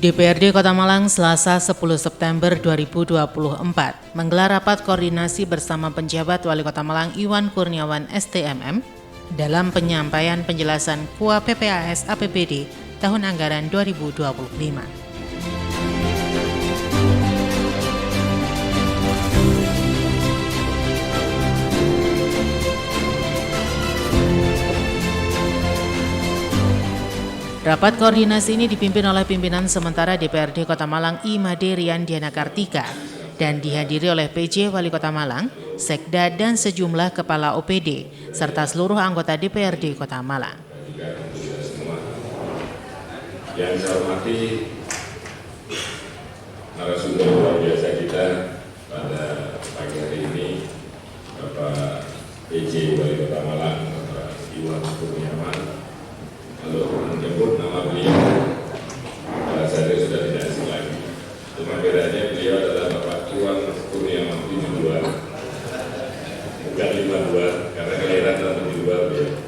DPRD Kota Malang Selasa 10 September 2024 menggelar rapat koordinasi bersama penjabat Wali Kota Malang Iwan Kurniawan STMM dalam penyampaian penjelasan KUA PPAS APBD tahun anggaran 2025. Rapat koordinasi ini dipimpin oleh pimpinan sementara DPRD Kota Malang I. Made Riandiana Kartika dan dihadiri oleh PJ Wali Kota Malang, Sekda dan sejumlah kepala OPD serta seluruh anggota DPRD Kota Malang. Yang saya hormati narasumber luar biasa kita pada pagi hari ini, Bapak PJ Wali Kota Malang, Bapak Iwan Kurniawan. Kalau menyebut nama beliau, saya sudah tidak asing lagi. Cuma bedanya beliau adalah Bapak Iwan Kurniawan 72, bukan 52, karena kelahiran tahun 72 beliau.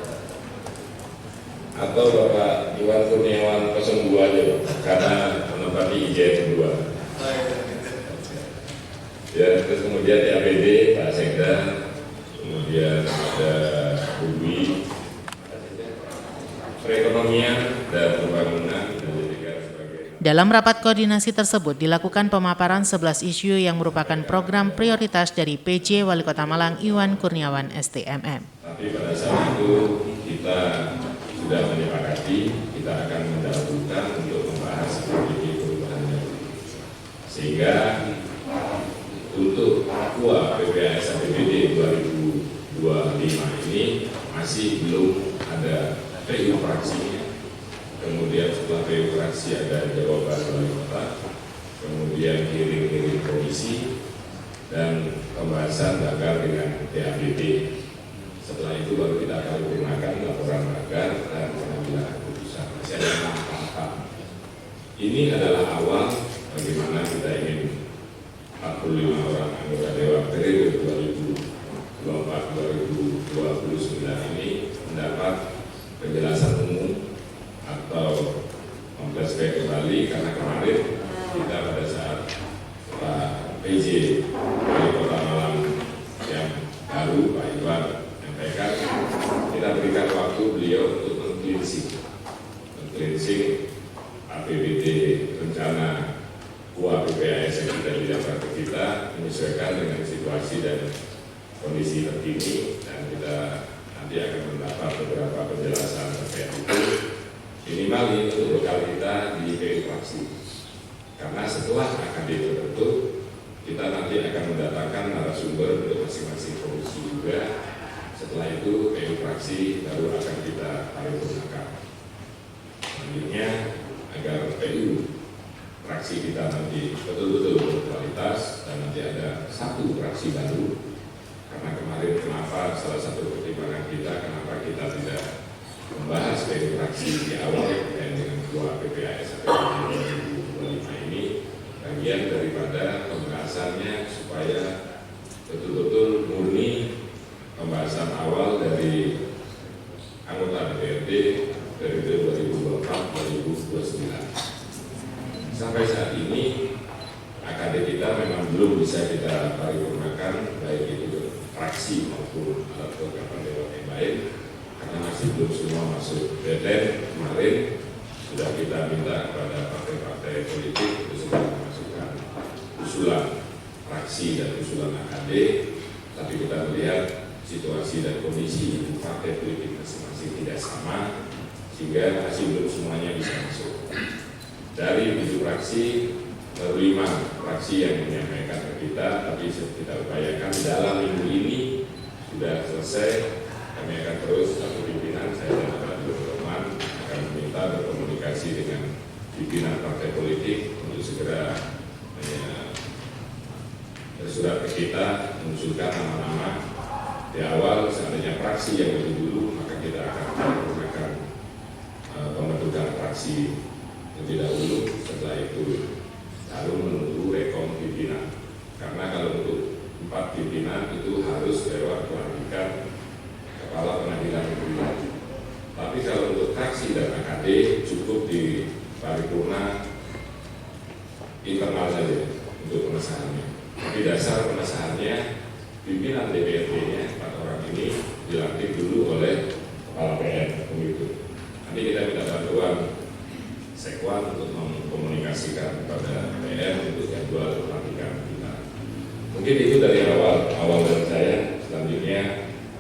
Atau Bapak Iwan Kurniawan 02 aja, karena menempati IJN 2. Ya, terus kemudian di APD Pak Sekda, kemudian ada Bubi, perekonomian dan pembangunan dan sebagainya. Dalam rapat koordinasi tersebut dilakukan pemaparan 11 isu yang merupakan program prioritas dari PJ Wali Kota Malang Iwan Kurniawan STMM. Tapi pada saat itu kita sudah menyepakati kita akan mendahulukan untuk membahas strategi perubahan sehingga untuk KUA PPAS APBD 2025 ini masih belum ada PU fraksinya. Kemudian setelah PU fraksi ada jawaban wali kota, kemudian hearing komisi dan pembahasan tagar dengan TAPB. Setelah itu baru kita akan menggunakan laporan tagar dan pengambilan keputusan. Masih ada 6 tahap. Ini adalah awal bagaimana kita ingin 45 orang anggota Dewan periode 2024-2029 ini mendapat penjelasan umum atau memflashback kembali karena kemarin kita pada saat Pak PJ Wali Kota Malang yang baru Pak Iwan menyampaikan, kita berikan waktu beliau untuk mengcleansing APBD rencana KUA PPAS yang sudah didaftar ke kita menyesuaikan dengan situasi dan kondisi terkini, dan kita nanti akan mendapat beberapa penjelasan terkait itu minimal ini untuk bekal kita di PU fraksi, karena setelah AKD terbentuk kita nanti akan mendatangkan narasumber untuk masing-masing komisi juga. Setelah itu PU fraksi baru akan kita paripurnakan. Selanjutnya agar PU fraksi kita nanti betul-betul berkualitas dan nanti ada satu fraksi baru. Karena kemarin kenapa salah satu pertimbangan kita kenapa kita tidak membahas PU fraksi di awal terkait dengan KUA PPAS APBD 2025 ini, bagian daripada pembahasannya supaya betul-betul murni pembahasan awal dari anggota DPRD dari 2024-2029. Sampai saat ini AKD kita memang belum bisa kita paripurnakan baik itu fraksi maupun beberapa dewan yang lain karena masih belum semua masuk deadline. Kemarin sudah kita minta kepada partai-partai politik untuk sudah memasukkan usulan fraksi dan usulan AKD, tapi kita melihat situasi dan kondisi di partai politik masing-masing tidak sama sehingga masih belum semuanya bisa masuk. Dari 7 fraksi baru 5 fraksi yang menyampaikan ke kita, tapi kita upayakan dalam minggu ini sudah selesai. Kami akan terus satu pimpinan, saya dan Pak teman akan meminta berkomunikasi dengan pimpinan partai politik untuk segera bersurat ke kita mengusulkan nama-nama di awal. Seandainya fraksi yang lebih dulu, maka kita akan menggunakan pembentukan fraksi terlebih dahulu. Setelah itu baru menunggu rekom pimpinan, karena kalau untuk 4 pimpinan itu harus lewat pelantikan kepala pengadilan negeri. Tapi kalau untuk fraksi dan AKD cukup di paripurna pimpinan DPRD-nya 4 orang ini dilantik dulu oleh Kepala PM begitu. Nanti kita minta bantuan Sekwan untuk mengkomunikasikan kepada PM untuk jadwal pelantikan kita. Mungkin itu dari awal dari saya. Selanjutnya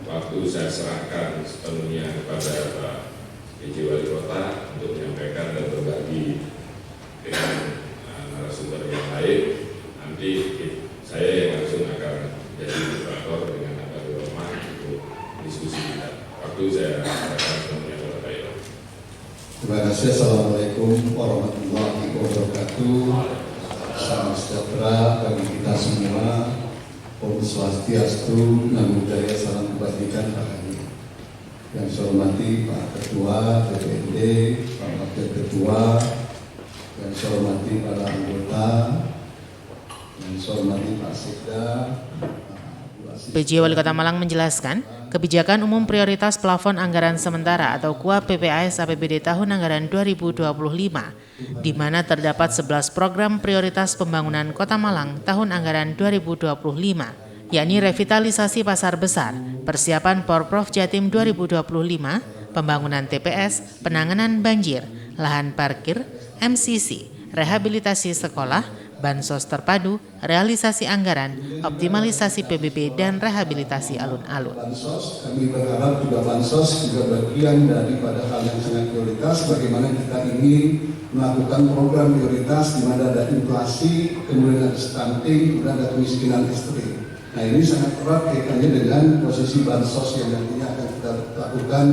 waktu saya serahkan sepenuhnya kepada Pak PJ Wali Kota untuk menyampaikan dan berbagi dengan narasumber yang lain. Nanti saya yang langsung akan jadi moderator dengan Abang Roman untuk diskusi kita. Waktu saya serahkan sepenuhnya kepada Pak Iwan. Terima kasih. Assalamualaikum warahmatullahi wabarakatuh. Salam sejahtera bagi kita semua. Om Swastiastu, Namo Buddhaya, salam kebajikan bahagia. Yang saya hormati Pak Ketua DPRD, Pak Wakil Ketua, yang saya hormati para anggota, yang saya hormati Pak Sekda. PJ Wali Kota Malang menjelaskan, kebijakan umum prioritas plafon anggaran sementara atau KUA PPAS APBD tahun anggaran 2025, di mana terdapat 11 program prioritas pembangunan Kota Malang tahun anggaran 2025, yakni revitalisasi pasar besar, persiapan Porprov Jatim 2025, pembangunan TPS, penanganan banjir, lahan parkir, MCC, rehabilitasi sekolah, bansos terpadu, realisasi anggaran, optimalisasi PBB, dan rehabilitasi alun-alun. Bansos, kami berharap juga bansos juga bagian daripada hal yang sangat prioritas. Bagaimana kita ingin melakukan program prioritas di mana ada inflasi, kemudian ada stunting, kemudian ada kemiskinan ekstrim. Nah, ini sangat erat kaitannya dengan posisi bansos yang nantinya akan kita lakukan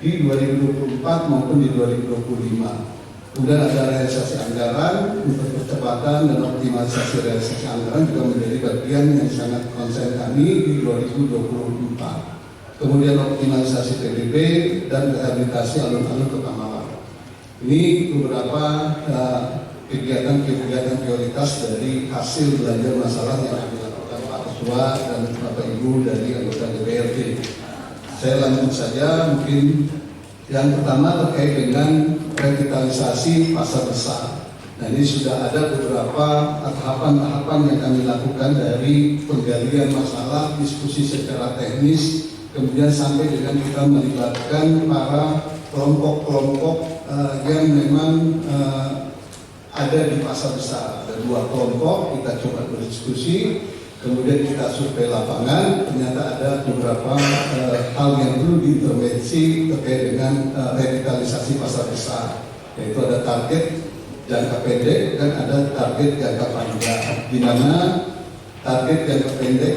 di 2024 maupun di 2025. Kemudian ada realisasi anggaran untuk percepatan dan optimalisasi realisasi anggaran juga menjadi bagian yang sangat konsen kami di 2024. Kemudian optimalisasi PBB dan rehabilitasi alun-alun Kota Malang. Ini beberapa kegiatan-kegiatan prioritas dari hasil belajar masalah yang dilakukan Pak Ketua dan Bapak Ibu dari anggota DPRD. Saya lanjut saja, mungkin yang pertama terkait dengan revitalisasi pasar besar. Nah, ini sudah ada beberapa tahapan-tahapan yang kami lakukan dari penggalian masalah, diskusi secara teknis, kemudian sampai dengan kita melibatkan para kelompok-kelompok yang memang ada di pasar besar. Ada 2 kelompok, kita coba berdiskusi. Kemudian kita survei lapangan, ternyata ada beberapa hal yang perlu diintervensi terkait dengan revitalisasi pasar besar. Yaitu ada target jangka pendek dan ada target jangka panjang. Di mana target jangka pendek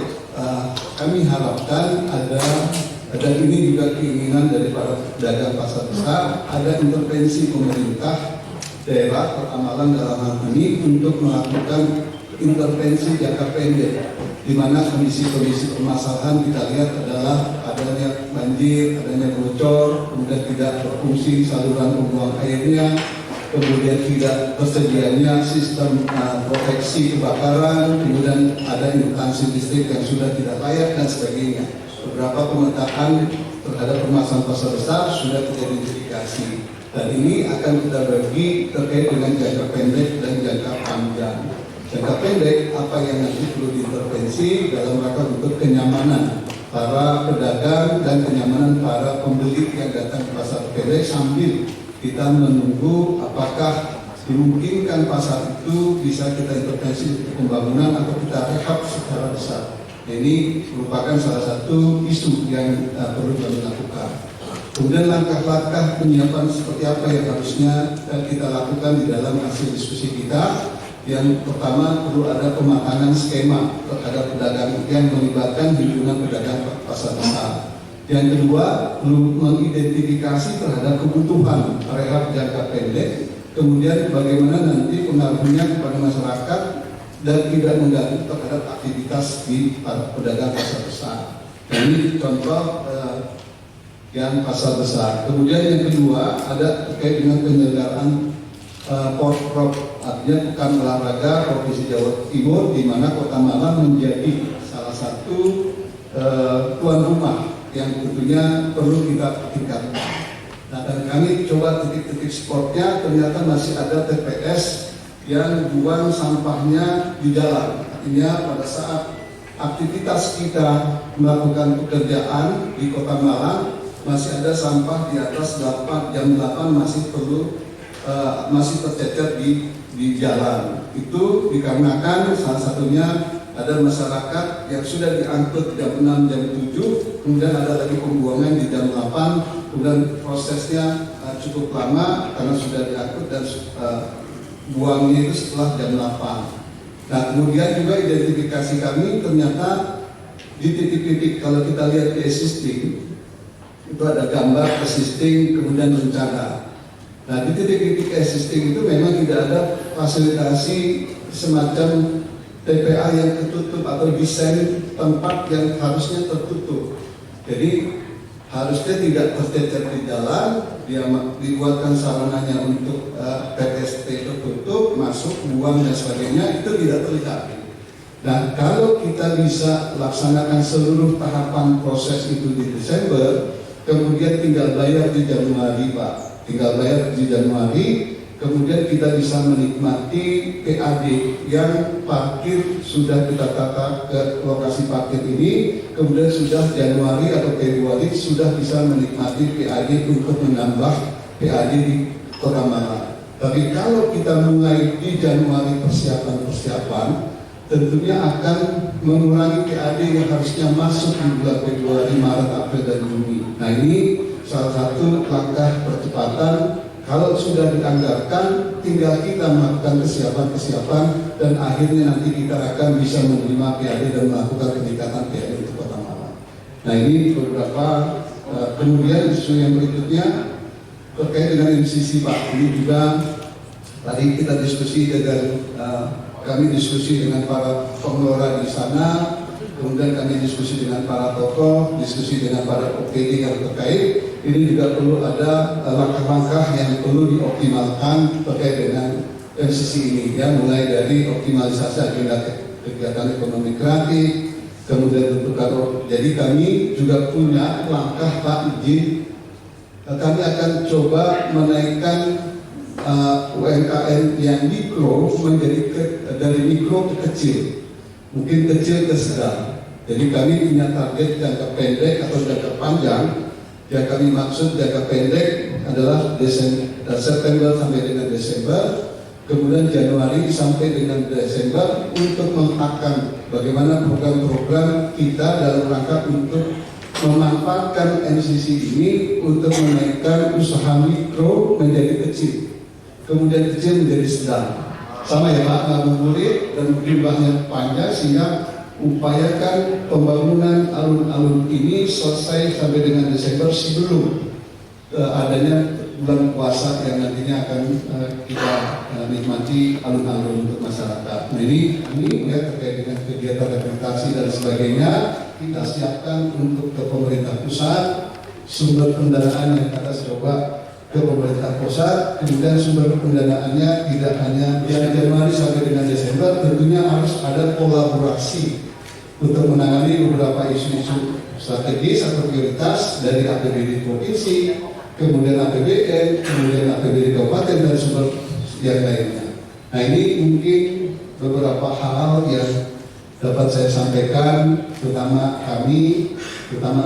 kami harapkan ada, dan ini juga keinginan dari para pedagang pasar besar, ada intervensi pemerintah daerah Kota Malang dalam hal ini untuk melakukan intervensi jangka pendek, di mana kondisi-kondisi permasalahan kita lihat adalah adanya banjir, adanya bocor, kemudian tidak berfungsi saluran pembuang airnya, kemudian tidak tersedianya sistem proteksi kebakaran, kemudian ada instansi listrik yang sudah tidak layak dan sebagainya. Beberapa pemetaan terhadap permasalahan pasar besar sudah kita identifikasi, dan ini akan kita bagi terkait dengan jangka pendek dan jangka panjang. Jangka pendek, apa yang nanti perlu diintervensi dalam rangka untuk kenyamanan para pedagang dan kenyamanan para pembeli yang datang ke pasar pendek, sambil kita menunggu apakah dimungkinkan pasar itu bisa kita intervensi untuk pembangunan atau kita rehab secara besar. Ini merupakan salah satu isu yang perlu kami lakukan. Kemudian langkah-langkah penyiapan seperti apa yang harusnya kita lakukan di dalam hasil diskusi kita. Yang pertama, perlu ada pematangan skema terhadap pedagang yang melibatkan himpunan pedagang pasar besar. Yang kedua, perlu mengidentifikasi terhadap kebutuhan rehab jangka pendek, kemudian bagaimana nanti pengaruhnya kepada masyarakat dan tidak mengganggu terhadap aktivitas di para pedagang pasar besar. Ini contoh yang pasar besar. Kemudian yang kedua, ada terkait dengan penyelenggaraan Porprov, artinya Pekan Olahraga Provinsi Jawa Timur, di mana Kota Malang menjadi salah satu tuan rumah yang tentunya perlu kita tingkatkan. Nah, dan kami coba titik-titik sportnya, ternyata masih ada TPS yang buang sampahnya di jalan. Artinya pada saat aktivitas kita melakukan pekerjaan di Kota Malang masih ada sampah di atas jam 8 masih tercecer di jalan. Itu dikarenakan salah satunya ada masyarakat yang sudah diangkut jam 6, jam 7, kemudian ada lagi pembuangan di jam 8, kemudian prosesnya cukup lama karena sudah diangkut dan buangnya itu setelah jam 8. Nah, kemudian juga identifikasi kami ternyata di titik-titik, kalau kita lihat di existing itu ada gambar existing kemudian rencana. Nah, di titik-titik existing itu memang tidak ada fasilitasi semacam TPA yang tertutup atau desain tempat yang harusnya tertutup. Jadi harusnya tidak tercecer di jalan, dia dibuatkan sarananya untuk PTST tertutup, masuk, buang dan sebagainya, itu tidak terlihat. Nah, kalau kita bisa laksanakan seluruh tahapan proses itu di Desember, kemudian tinggal bayar di Januari, Pak. Tinggal bayar di Januari, kemudian kita bisa menikmati PAD yang parkir sudah kita tata ke lokasi parkir ini, kemudian sudah Januari atau Februari sudah bisa menikmati PAD untuk menambah PAD di Kota Malang. Tapi kalau kita mulai di Januari persiapan, tentunya akan mengurangi PAD yang harusnya masuk di bulan Februari, Maret, April, dan Juni. Nah, ini salah satu langkah percepatan. Kalau sudah dianggarkan, tinggal kita melakukan kesiapan-kesiapan dan akhirnya nanti kita akan bisa menerima PAD dan melakukan peningkatan PAD untuk Kota Malang. Nah, ini beberapa kemudian isu yang berikutnya terkait dengan MCC, Pak. Ini juga tadi kita diskusi kami diskusi dengan para pengelola di sana, kemudian kami diskusi dengan para tokoh, diskusi dengan para OPD yang terkait. Ini juga perlu ada langkah-langkah yang perlu dioptimalkan terkait dengan MCC ini, ya, mulai dari optimalisasi agenda kegiatan ekonomi kreatif, kemudian bentuk. Jadi kami juga punya langkah, Pak, izin. Kami akan coba menaikkan UMKM yang mikro menjadi dari mikro ke kecil, mungkin kecil ke sedang. Jadi kami punya target jangka pendek atau jangka panjang. Yang kami maksud jangka pendek adalah September sampai dengan Desember, kemudian Januari sampai dengan Desember untuk meletakkan bagaimana program-program kita dalam rangka untuk memanfaatkan MCC ini untuk menaikkan usaha mikro menjadi kecil, kemudian kecil menjadi sedang. Sama ya Pak, ngabuburit dan jumlahnya panjang sehingga upayakan pembangunan alun-alun ini selesai sampai dengan Desember sebelum adanya bulan puasa yang nantinya akan kita nikmati alun-alun untuk masyarakat. Nah, ini melihat terkait dengan kegiatan rehabilitasi dan sebagainya, kita siapkan untuk ke pemerintah pusat sumber pendanaan yang atas coba ke pemerintah pusat, kemudian sumber pendanaannya tidak hanya dari Januari sampai dengan Desember, tentunya harus ada kolaborasi untuk menangani beberapa isu-isu strategis atau prioritas dari APBD provinsi, kemudian APBN, kemudian APBD kabupaten dan sumber yang lainnya. Nah, ini mungkin beberapa hal yang dapat saya sampaikan, terutama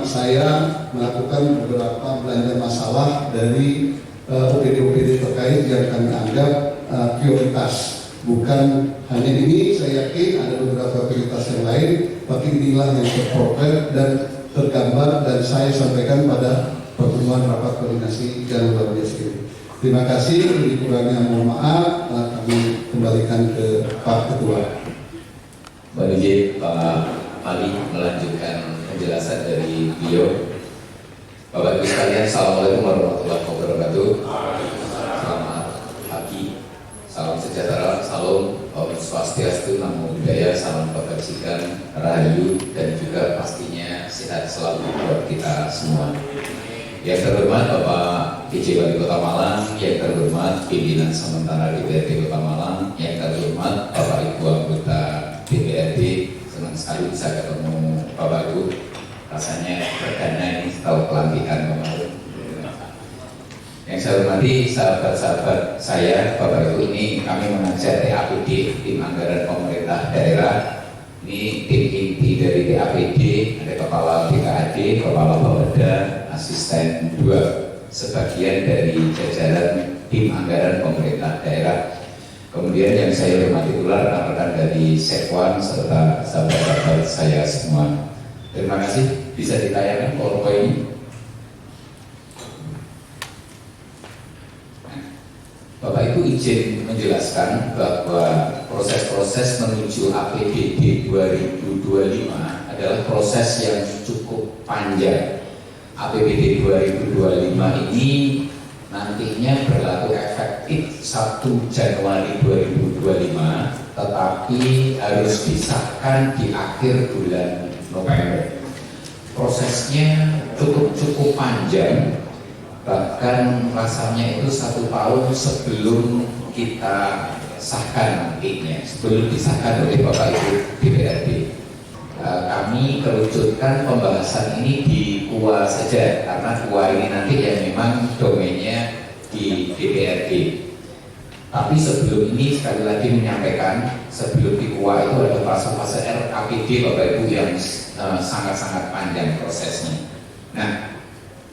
saya melakukan beberapa belanja masalah dari OPD-OPD terkait yang kami anggap prioritas. Bukan hanya ini, saya yakin ada beberapa prioritas yang lain, tapi inilah yang terprofil dan tergambar dan saya sampaikan pada pertemuan rapat koordinasi yang luar biasa ini. Terima kasih, lebih kurangnya mohon maaf, kami kembalikan ke Pak Ketua. Pak DJ, Pak Ali melanjutkan penjelasan dari beliau. Bapak Ibu sekalian, Assalamualaikum warahmatullahi wabarakatuh. Selamat pagi, salam sejahtera, salam Om Swastiastu, Namo Buddhaya, salam kebajikan, rahayu, dan juga pastinya sehat selalu buat kita semua. Yang terhormat Bapak PJ Wali Kota Malang, yang terhormat pimpinan sementara DPRD Kota Malang, yang terhormat Bapak Ibu anggota DPRD, senang sekali bisa ketemu Bapak Ibu. Rasanya perdana ini setelah pelantikan kemarin. Yang saya hormati sahabat-sahabat saya, Bapak Ibu, ini kami mengajak TAPD, tim anggaran pemerintah daerah. Ini tim inti terdiri dari TAPD, ada Kepala BKAD, Kepala Bapeda, Asisten 2, sebagian dari jajaran tim anggaran pemerintah daerah. Kemudian yang saya hormati pula rekan-rekan dari Sekwan serta sahabat-sahabat saya semua. Terima kasih. Bisa ditayangkan PowerPoint ini. Bapak Ibu izin menjelaskan bahwa proses-proses menuju APBD 2025 adalah proses yang cukup panjang. APBD 2025 ini nantinya berlaku efektif 1 Januari 2025, tetapi harus disahkan di akhir bulan November. Prosesnya cukup panjang, bahkan rasanya itu 1 tahun sebelum kita sahkan nantinya, sebelum disahkan oleh Bapak Ibu DPRD. Kami kerucutkan pembahasan ini di KUA saja, karena KUA ini nanti yang memang domainnya di DPRD. Tapi sebelum ini sekali lagi menyampaikan, sebelum di KUA itu ada fase-fase RAPD Bapak Ibu yang sangat-sangat panjang prosesnya. Nah,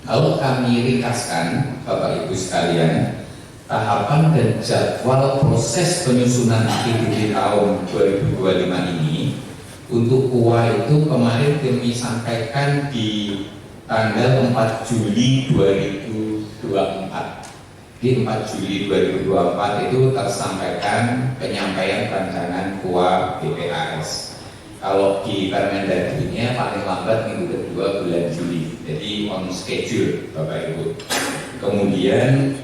kalau kami ringkaskan Bapak Ibu sekalian, tahapan dan jadwal proses penyusunan APBD tahun 2025 ini untuk KUA itu kemarin kami sampaikan di tanggal 4 Juli 2024. Di 4 Juli 2024 itu tersampaikan penyampaian rancangan KUA BPAS. Kalau di Permendagri-nya paling lambat minggu kedua bulan Juli, jadi on schedule Bapak Ibu. Kemudian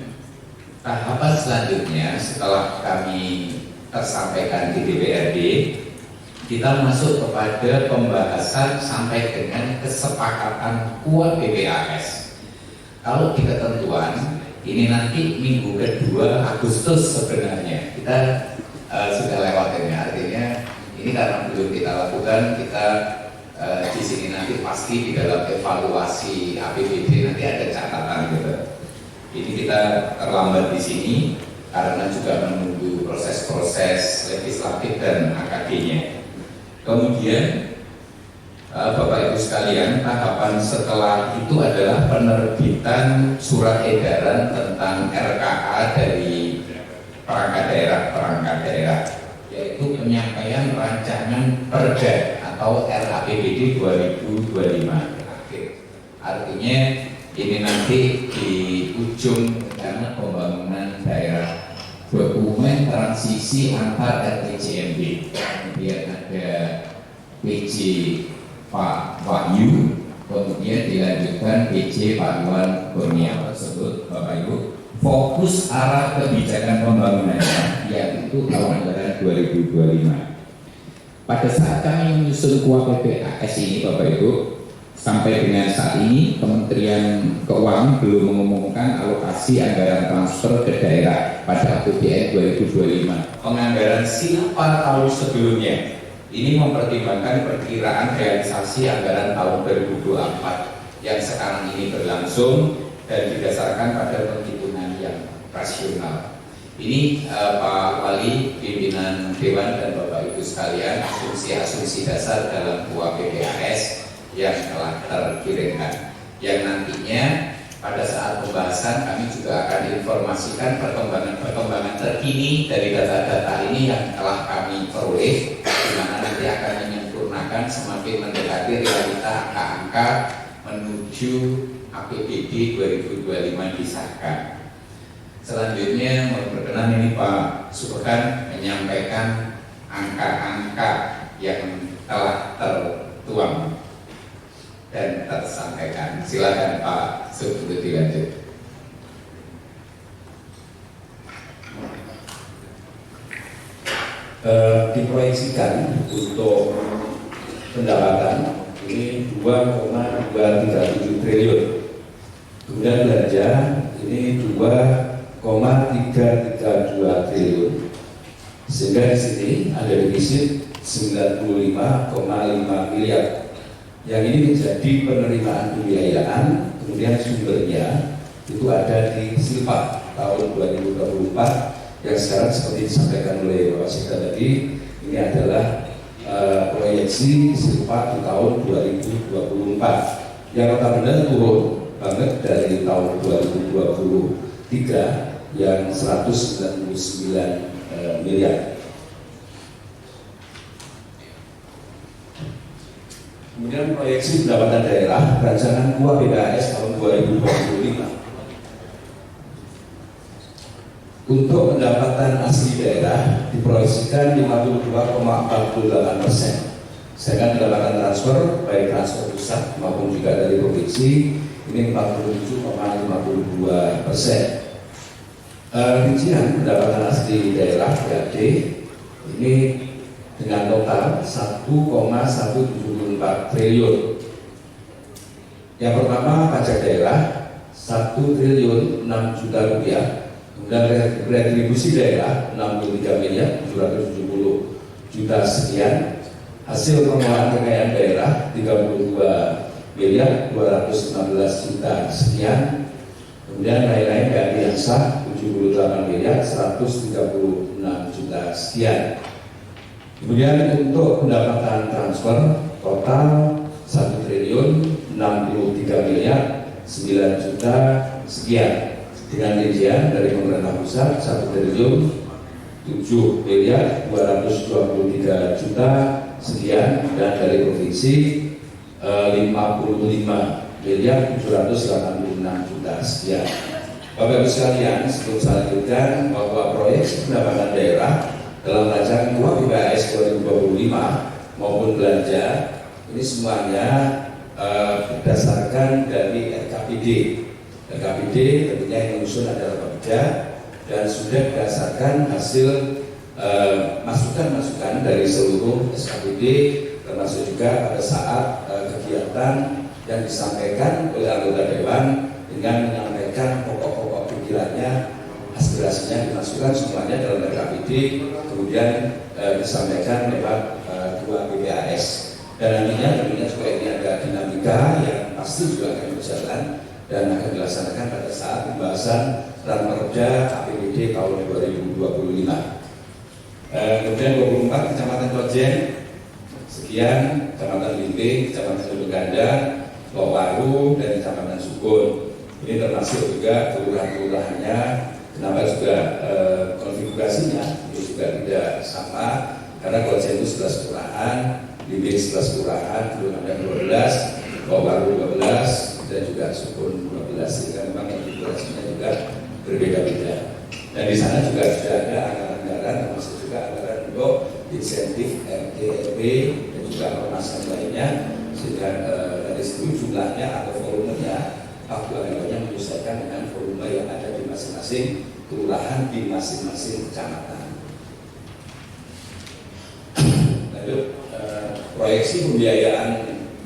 tahapan selanjutnya setelah kami tersampaikan di DPRD, kita masuk kepada pembahasan sampai dengan kesepakatan KUA BPAS. Kalau di ketentuan ini nanti minggu kedua Agustus sebenarnya kita sudah lewatinnya, artinya ini karena belum kita lakukan, kita di sini nanti pasti di dalam evaluasi APBD nanti ada catatan gitu. Ini kita terlambat di sini karena juga menunggu proses-proses legislatif dan AKD-nya. Kemudian Bapak Ibu sekalian, tahapan setelah itu adalah penerbitan surat edaran tentang RKA dari perangkat daerah, yaitu penyampaian rancangan perda atau RAPBD 2025 akhir. Artinya ini nanti di ujung rencana pembangunan daerah, dokumen transisi antar RPJMD. Kemudian ada PJ Pak Wahyu, kemudian dilanjutkan PJ Pak Iwan Kurniawan tersebut Bapak Ibu. Fokus arah kebijakan pembangunannya yaitu tahun anggaran 2025. Pada saat kami menyusun KUA BPAS ini Bapak Ibu, sampai dengan saat ini Kementerian Keuangan belum mengumumkan alokasi anggaran transfer ke daerah pada APBN 2025. Penganggaran silpa tahun sebelumnya ini mempertimbangkan perkiraan realisasi anggaran tahun 2024 yang sekarang ini berlangsung dan didasarkan pada penghitungan yang rasional. Ini Pak Wali, pimpinan Dewan dan Bapak Ibu sekalian, asumsi-asumsi dasar dalam KUA BPAS yang telah terkirimkan, yang nantinya pada saat pembahasan kami juga akan informasikan perkembangan terkini dari data-data ini yang telah kami peroleh, di mana nanti akan menyempurnakan semakin mendekati realita angka-angka menuju APBD 2025 disahkan. Selanjutnya mohon berkenan ini Pak Subhan menyampaikan angka-angka yang telah tertuang dan tersampaikan. Silakan Pak Subhan dilanjut. Diproyeksikan untuk pendapatan ini 2,237 triliun. Kemudian belanja ini 2,332 triliun. Sehingga di sini ada defisit 95,5 miliar. Yang ini menjadi penerimaan pembiayaan, kemudian sumbernya itu ada di Silpa tahun 2024 yang sekarang seperti disampaikan oleh Bapak Sekda tadi, ini adalah proyek proyeksi silpa di tahun 2024. Yang Kota Kendal turun banget dari tahun 2023 yang 199 miliar. Kemudian proyeksi pendapatan daerah rancangan KUA PKS tahun 2025. Untuk pendapatan asli daerah diproyeksikan 52,48%. Sedangkan pendapatan transfer baik transfer pusat maupun juga dari provinsi ini 47,52%. Rincian pendapatan asli daerah PAD ini dengan total 1,174 triliun. Yang pertama pajak daerah 1 triliun 6 juta rupiah, kemudian retribusi daerah 63 miliar 770 juta sekian, hasil pengelolaan kekayaan daerah 32 miliar 216 juta sekian, kemudian lain-lain PAD yang sah 78 miliar 136 juta sekian. Kemudian untuk pendapatan transfer total 1 triliun 63 miliar 9 juta sekian, dengan rincian dari pemerintah pusat 1 triliun 7 miliar 223 juta sekian, dan dari provinsi 55 miliar 786 juta sekian. Bapak Ibu sekalian, sebelum saya lanjutkan bahwa proyeksi pendapatan daerah dalam rancangan KUA PKS 2025 maupun belanja ini semuanya berdasarkan dari RKPD. RKPD tentunya yang menyusun adalah Bapeda dan sudah berdasarkan hasil masukan-masukan dari seluruh SKPD, termasuk juga pada saat kegiatan yang disampaikan oleh anggota Dewan dengan menyampaikan pokok-pokok pikirannya, aspirasinya dimasukkan semuanya dalam RKPD, kemudian disampaikan lewat dua PPAS. Dan nantinya tentunya juga ini ada dinamika yang pasti juga akan berjalan dan akan dilaksanakan pada saat pembahasan Ranperda APBD tahun 2025. Kemudian 24 Kecamatan Klojen sekian, Kecamatan Limbing, Kecamatan Suluganda, Lowaru, dan Kecamatan Sukun. Ini termasuk juga kelurahan-kelurahannya. Kenapa juga konfigurasinya ini juga tidak sama, karena Klojen itu 11 kelurahan, Limbing 11 kelurahan, Suluganda 12, Lowaru 12, dan juga Sukun 12. Sehingga memang konfigurasinya juga berbeda-beda. Dan di sana juga sudah ada anggaran-anggaran, termasuk juga anggaran untuk insentif RT/RW dan juga permasalahan lainnya, sehingga dari situ jumlahnya atau volumenya waktu anggarannya menyesuaikan dengan volume yang ada di masing-masing kelurahan di masing-masing kecamatan. Lanjut, proyeksi pembiayaan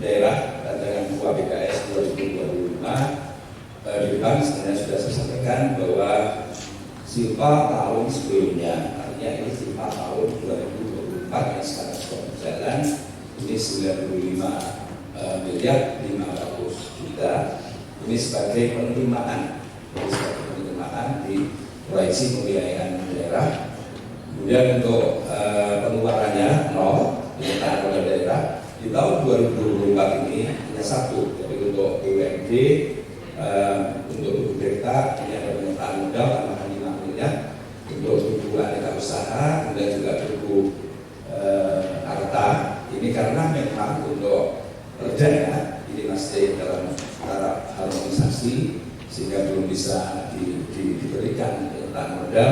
daerah rancangan KUA PKS 2025 di depan sebenarnya sudah saya sampaikan bahwa silpa tahun sebelumnya, artinya ini silpa tahun 2024 yang sekarang sudah berjalan, ini 95 miliar 500 juta. Ini sebagai penerimaan, di proyeksi pembiayaan daerah. Kemudian untuk pengeluarannya 0, penyertaan modal daerah di tahun 2024 ini hanya 1, jadi untuk BUMD, untuk tubuh desa ini ada penyertaan modal tambahan 5 miliar, untuk tubuh aneka usaha, kemudian juga tubuh harta. Ini karena memang untuk perdana ini masih dalam taraf harmonisasi sehingga belum bisa diberikan penyertaan modal.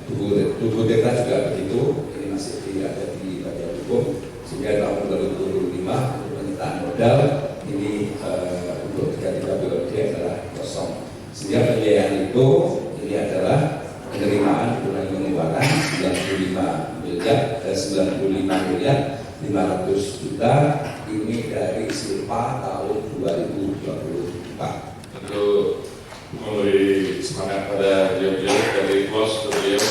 Tubuh desa juga begitu, ini masih ada di bagian hukum, sehingga tahun 2025 untuk penyertaan modal ini untuk 33 BUMD adalah kosong. Sehingga pembiayaan itu ini adalah penerimaan dengan pengeluaran 95 miliar 500 juta ini dari silpa tahun 2024. Tentu memberi semangat pada beliau-beliau dari POS beliau.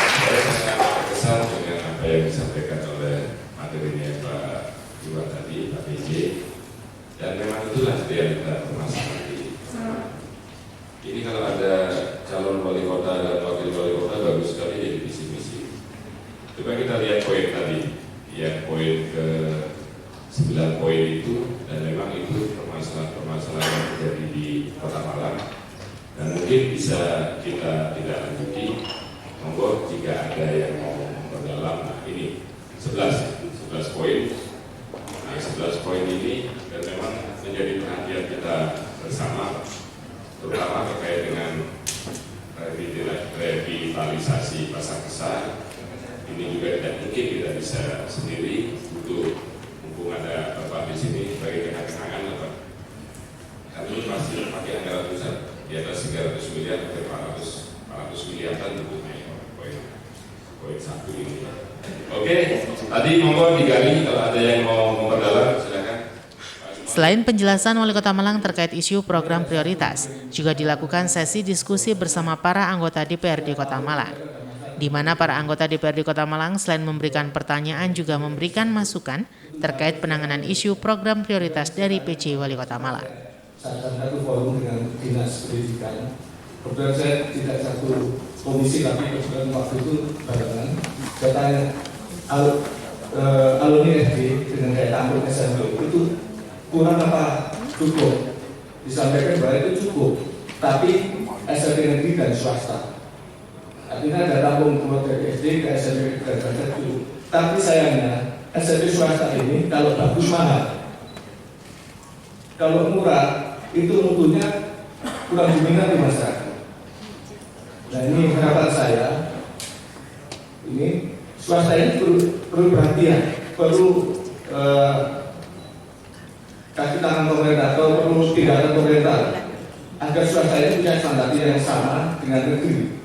Saya sangat terkesan dengan apa yang disampaikan oleh materinya Pak Iwan tadi, Pak PJ, dan memang itulah yang kita permasalahan. Ini kalau ada calon wali kota dan wakil wali kota bagus sekali jadi visi misi. Coba kita lihat poin tadi, ya poin ke 9 poin itu, dan memang itu permasalahan yang terjadi di Kota Malang, dan mungkin bisa kita tidak lanjuti. Monggo jika ada yang mau memperdalam, nah ini 11 poin. Nah 11 poin ini dan memang menjadi perhatian kita bersama, terutama terkait dengan revitalisasi pasar besar. Ini juga tidak mungkin kita bisa sendiri, butuh mumpung ada Bapak di sini sebagai kenang-kenangan Bapak. Kami pasti pakai anggaran pusat di atas 300 miliar sampai 400 miliaran untuk poin 1 ini. Oke, tadi monggo digali kalau ada yang mau memperdalam silakan. Selain penjelasan Wali Kota Malang terkait isu program prioritas, juga dilakukan sesi diskusi bersama para anggota DPRD Kota Malang, di mana para anggota DPRD Kota Malang selain memberikan pertanyaan juga memberikan masukan terkait penanganan isu program prioritas dari PJ Wali Kota Malang. Satu forum dengan Dinas Pendidikan. Kebetulan saya tidak satu komisi, tapi kebetulan waktu itu barengan. Saya tanya alumni SD dengan daya tampung SMP itu kurang apa cukup? Disampaikan bahwa itu cukup, tapi SMP negeri dan swasta. Artinya ada tampung dari SD ke SMP negeri cukup. Tapi sayangnya SMP swasta ini kalau bagus mahal, kalau murah itu mutunya kurang diminati masyarakat. Nah ini harapan saya, ini swasta ini perlu perhatian, perlu kaki tangan pemerintah atau perlu tindakan pemerintah agar swasta ini punya standar yang sama dengan negeri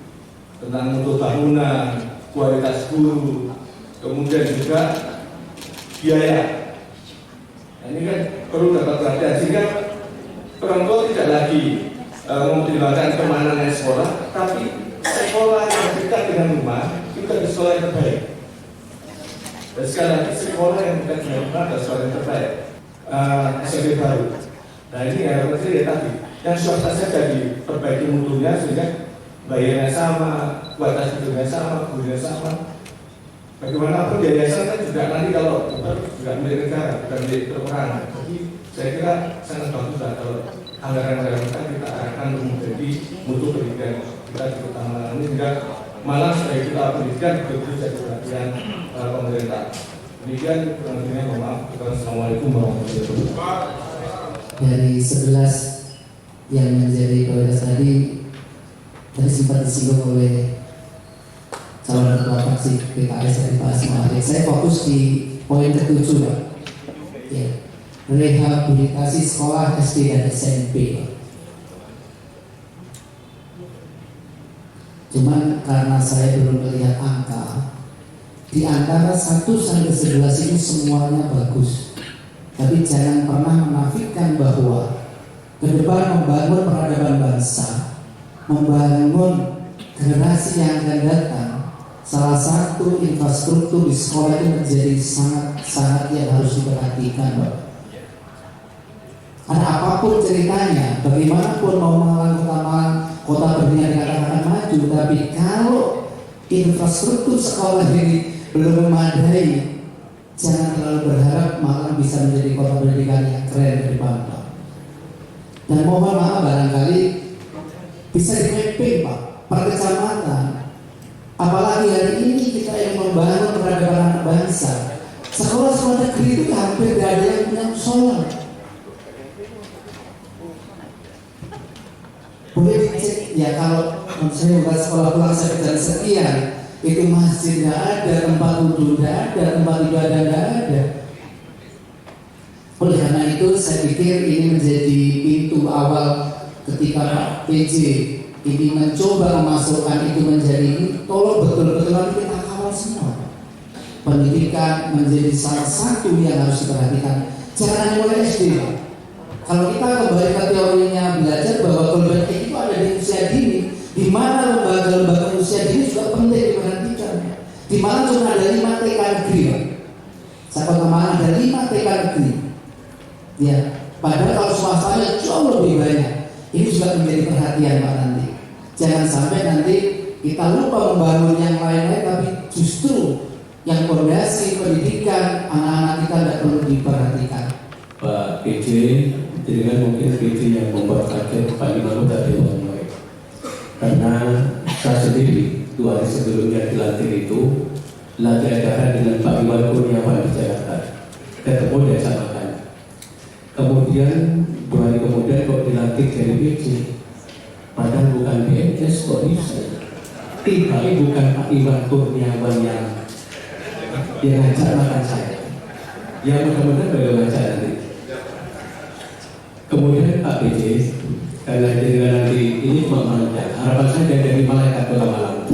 tentang mutu bangunan, kualitas guru, kemudian juga biaya. Nah, ini kan perlu dapat perhatian sehingga orang tua tidak lagi mempertimbangkan kemana sekolah, tapi sekolah yang dekat dengan rumah itu adalah sekolah yang terbaik. Dan sekali lagi sekolah yang dekat dengan rumah adalah sekolah yang terbaik. SMP baru. Nah ini harapan saya ya tadi, yang swasta saja diperbaiki mutunya sehingga bayarnya sama, kualitas gedungnya sama, gurunya sama. Bagaimanapun yayasan kan juga nanti kalau juga milik negara, bukan milik perorangan. Jadi saya kira sangat bagus lah kalau anggaran-anggaran kita arahkan untuk menjadi mutu pendidikan kita di Kota Malang ini, sehingga malah sebagai kita pendidikan betul-betul jadi perhatian pemerintah. Demikian kurang lebihnya, mohon maaf. Assalamualaikum warahmatullahi wabarakatuh. Dari 11 yang menjadi prioritas tadi sempat disinggung oleh calon ketua fraksi PKS dari Pak Asmaul. Saya fokus di poin ke-7, Pak. Ya. Rehabilitasi sekolah SD dan SMP. Cuman karena saya belum melihat angka, di antara 1 sampai 11 ini semuanya bagus. Tapi jangan pernah menafikan bahwa ke depan membangun peradaban bangsa, membangun generasi yang akan datang, salah satu infrastruktur di sekolah itu menjadi sangat yang harus diperhatikan, Pak. Karena apapun ceritanya, bagaimanapun mau mengalang Kota Malang, kota berdiri dikatakan maju, tapi kalau infrastruktur sekolah ini belum memadai, jangan terlalu berharap Malang bisa menjadi kota pendidikan yang keren ke depan, Pak. Dan mohon maaf barangkali bisa dimapping, Pak, per kecamatan. Apalagi hari ini kita yang membangun peradaban anak bangsa. Sekolah-sekolah negeri itu hampir tidak ada yang punya musola. Boleh dicek ya, kalau saya bukan sekolah pulang saya kerjaan sekian, itu masjid tidak ada, tempat wudhu tidak ada, tempat ibadah tidak ada. Oleh karena itu saya pikir ini menjadi pintu awal ketika Pak PJ ini mencoba memasukkan itu menjadi ini, tolong betul-betul kita kawal semua. Pendidikan menjadi salah satu yang harus diperhatikan. Jangan mulai SD. Kalau kita kembali ke teorinya belajar bahwa global itu ada di usia dini, di mana lembaga-lembaga usia dini juga penting diperhatikan. Di mana cuma ada 5 TK negeri, saya Kota Malang ada 5 TK negeri. Ya, padahal kalau swastanya jauh lebih banyak. Ini juga menjadi perhatian, Pak, nanti. Jangan sampai nanti kita lupa membangun yang lain-lain, tapi justru yang fondasi pendidikan anak-anak kita tidak perlu diperhatikan. Pak PJ, dengan mungkin PJ yang membuat kaget Pak Imam tadi mulai. Karena saya sendiri 2 hari sebelumnya dilantik itu latih acara dengan Pak Iwan Kurniawan di Jakarta. Ketemu dia samakan. Kemudian 2 hari kemudian kok dilantik jadi PJ. Padahal bukan PNS kok bisa. Tiba-tiba bukan Pak Iwan Kurniawan yang ngajak makan saya. Ya mudah-mudahan beliau ngajak nanti. Kemudian Pak PJ, karena nanti ini memanjang, harapan saya dari malaikat Kota Malang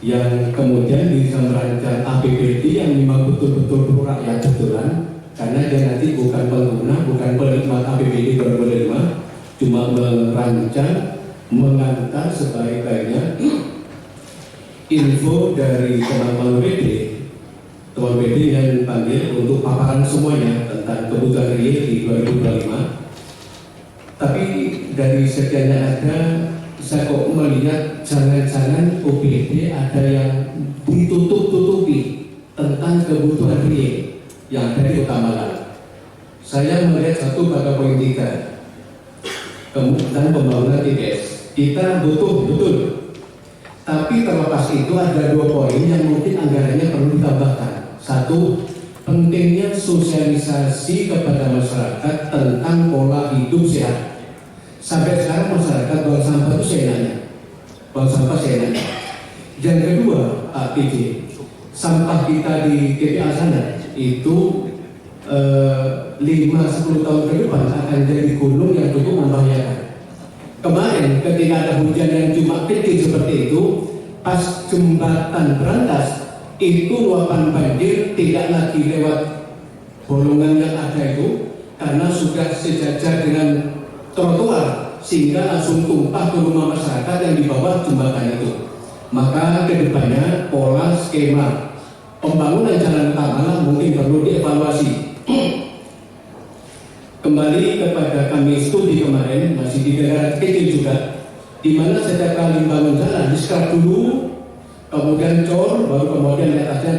yang kemudian bisa merancang APBD yang memang betul-betul pro rakyat betulan, karena dia nanti bukan pengguna, bukan penikmat APBD 2005, cuma merancang, mengantar sebaik-baiknya info dari teman-teman PD yang panggil untuk paparan semuanya tentang kebutuhan real di 2025. Tapi dari sekian yang ada, saya kok melihat jangan-jangan OPD ada yang ditutup-tutupi tentang kebutuhan real yang ada di Kota Malang. Saya melihat satu pada poin 3, kemudian pembangunan TPS. Kita butuh betul. Tapi terlepas itu ada 2 poin yang mungkin anggarannya perlu ditambahkan. 1, pentingnya sosialisasi kepada masyarakat tentang pola hidup sehat. Sampai sekarang masyarakat buang sampah itu saya nanya. Buang sampah saya nanya. Yang kedua, Pak PJ, sampah kita di TPA sana itu 5-10 tahun ke depan akan jadi gunung yang cukup membahayakan. Kemarin ketika ada hujan yang cuma kecil seperti itu, pas jembatan berantas, itu luapan banjir tidak lagi lewat bolongan yang ada itu, karena sudah sejajar dengan trotoar, sehingga langsung tumpah ke rumah masyarakat yang di bawah jembatan itu. Maka kedepannya pola skema pembangunan jalan utama mungkin perlu dievaluasi. Kembali kepada kami studi kemarin, masih di daerah kecil juga, di mana setiap kali bangun jalan di-scrap dulu, kemudian cor, baru kemudian di atasnya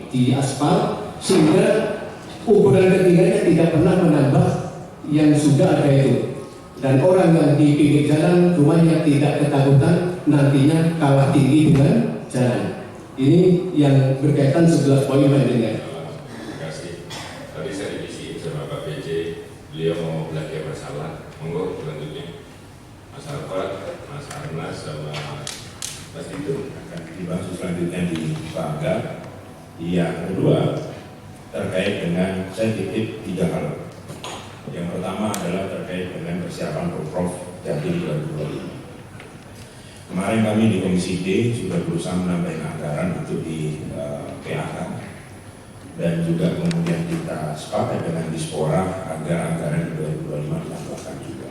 di aspal, sehingga ukuran ketinggiannya tidak pernah menambah yang sudah ada itu. Dan orang yang di pinggir jalan rumahnya tidak ketakutan nantinya kalah tinggi dengan jalan. Ini yang berkaitan 11 poin pentingnya. Terima kasih. Tadi saya divisi sama Pak PJ, beliau mau belajar masalah. Monggo selanjutnya Mas Alfred, Mas Arnas sama Mas Dito akan dibahas selanjutnya di Bangga. Yang kedua terkait dengan saya titip 3 hal. Yang pertama adalah terkait dengan persiapan Prof Jatim 2025. Kemarin kami di Komisi D sudah berusaha menambahkan anggaran untuk di PAK dan juga kemudian kita sepakat dengan Dispora agar anggaran 2025 ditambahkan juga.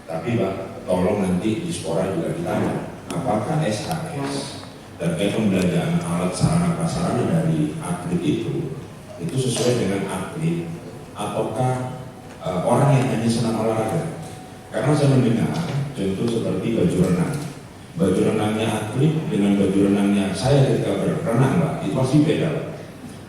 Tapi Pak, tolong nanti Dispora juga ditanya apakah SHS terkait pembelanjaan alat sarana prasarana dari atlet itu sesuai dengan atlet ataukah orang yang hanya senang olahraga. Karena saya mendengar contoh seperti baju renangnya atlet dengan baju renangnya saya ketika berenang Pak, itu pasti beda.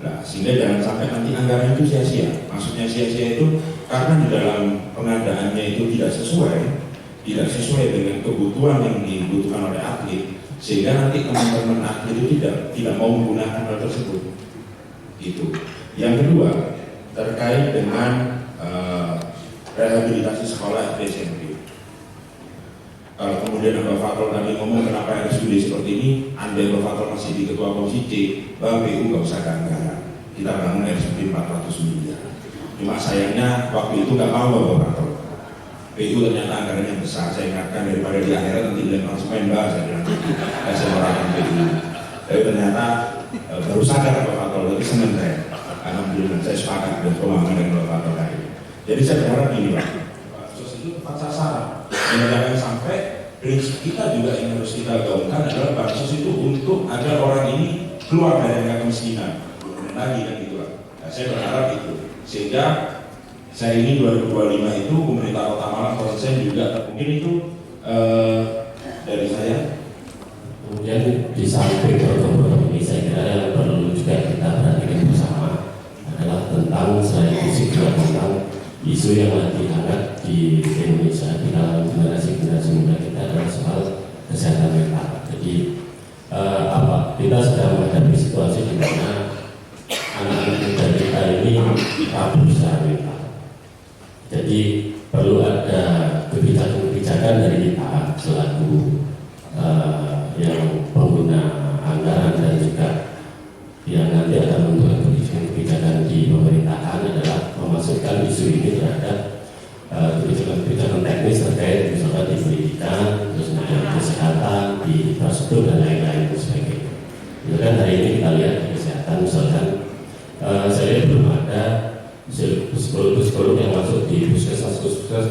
Nah, sehingga jangan sampai nanti anggaran itu sia-sia. Maksudnya sia-sia itu karena di dalam pengadaannya itu tidak sesuai dengan kebutuhan yang dibutuhkan oleh atlet, sehingga nanti teman-teman atlet itu tidak mau menggunakan hal tersebut. Itu. Yang kedua terkait dengan rehabilitasi sekolah SD SMP. Kalau kemudian Mbak Fatul tadi ngomong kenapa RSUD seperti ini, andai Mbak Fatul masih di Ketua Komisi C, BPU nggak usah anggaran. Kita bangun RSUD 400 miliar. Cuma sayangnya waktu itu nggak mau Mbak Fatul. PU ternyata anggarannya besar. Saya ingatkan daripada di akhirat nanti bilang langsung main bahas, saya bilang saya orang PU. Tapi ternyata baru sadar Mbak Fatul, tapi senang saya. Alhamdulillah saya sepakat dengan pemahaman dengan Mbak Fatul tadi. Jadi saya berharap ini Pak, sos itu tepat sasaran. Jangan sampai prinsip kita juga yang harus kita gaungkan adalah bansos itu untuk agar orang ini keluar dari angka kemiskinan. Lagi kan gitu lah. Nah, saya berharap itu sehingga saya ini 2025 itu pemerintah Kota Malang konsen juga mungkin itu dari saya. Kemudian di samping protokol ini saya kira yang perlu isu yang lagi hangat di Indonesia di dalam generasi muda kita adalah soal kesehatan mental. Jadi kita sedang menghadapi situasi di mana anak-anak muda kita ini rapuh secara mental. Jadi perlu ada kebijakan dari kita selaku yang pengguna anggaran dan juga yang nanti akan menentukan kebijakan di pemerintahan adalah memasukkan isu ini terhadap kebijakan teknis terkait misalkan di pendidikan, terus di kesehatan, di infrastruktur dan lain-lain sebagainya. Misalkan hari ini kita lihat di kesehatan, misalkan saya lihat belum ada psikolog yang masuk di puskesmas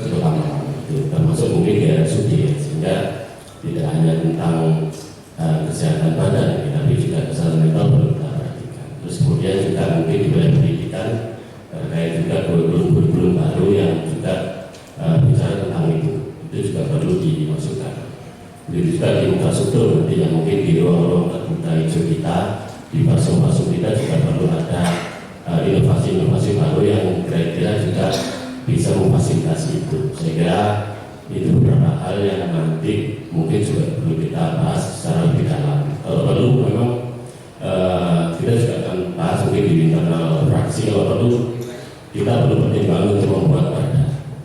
terutama itu termasuk mungkin di RSUD, sehingga tidak hanya tentang kesehatan badan, tapi juga kesehatan mental perlu kita perhatikan. Terus kemudian juga mungkin di wilayah pendidikan terkait juga kurikulum baru yang juga bicara tentang itu juga perlu dimasukkan. Begitu juga di infrastruktur nanti yang mungkin di ruang-ruang terbuka hijau kita, di pasung-pasung kita juga perlu ada inovasi-inovasi baru yang kira-kira juga bisa memfasilitasi itu. Saya kira itu beberapa hal yang nanti mungkin juga perlu kita bahas secara lebih dalam. Kalau perlu memang kita juga akan bahas mungkin di internal fraksi. Kalau perlu kita perlu pertimbangan untuk membuat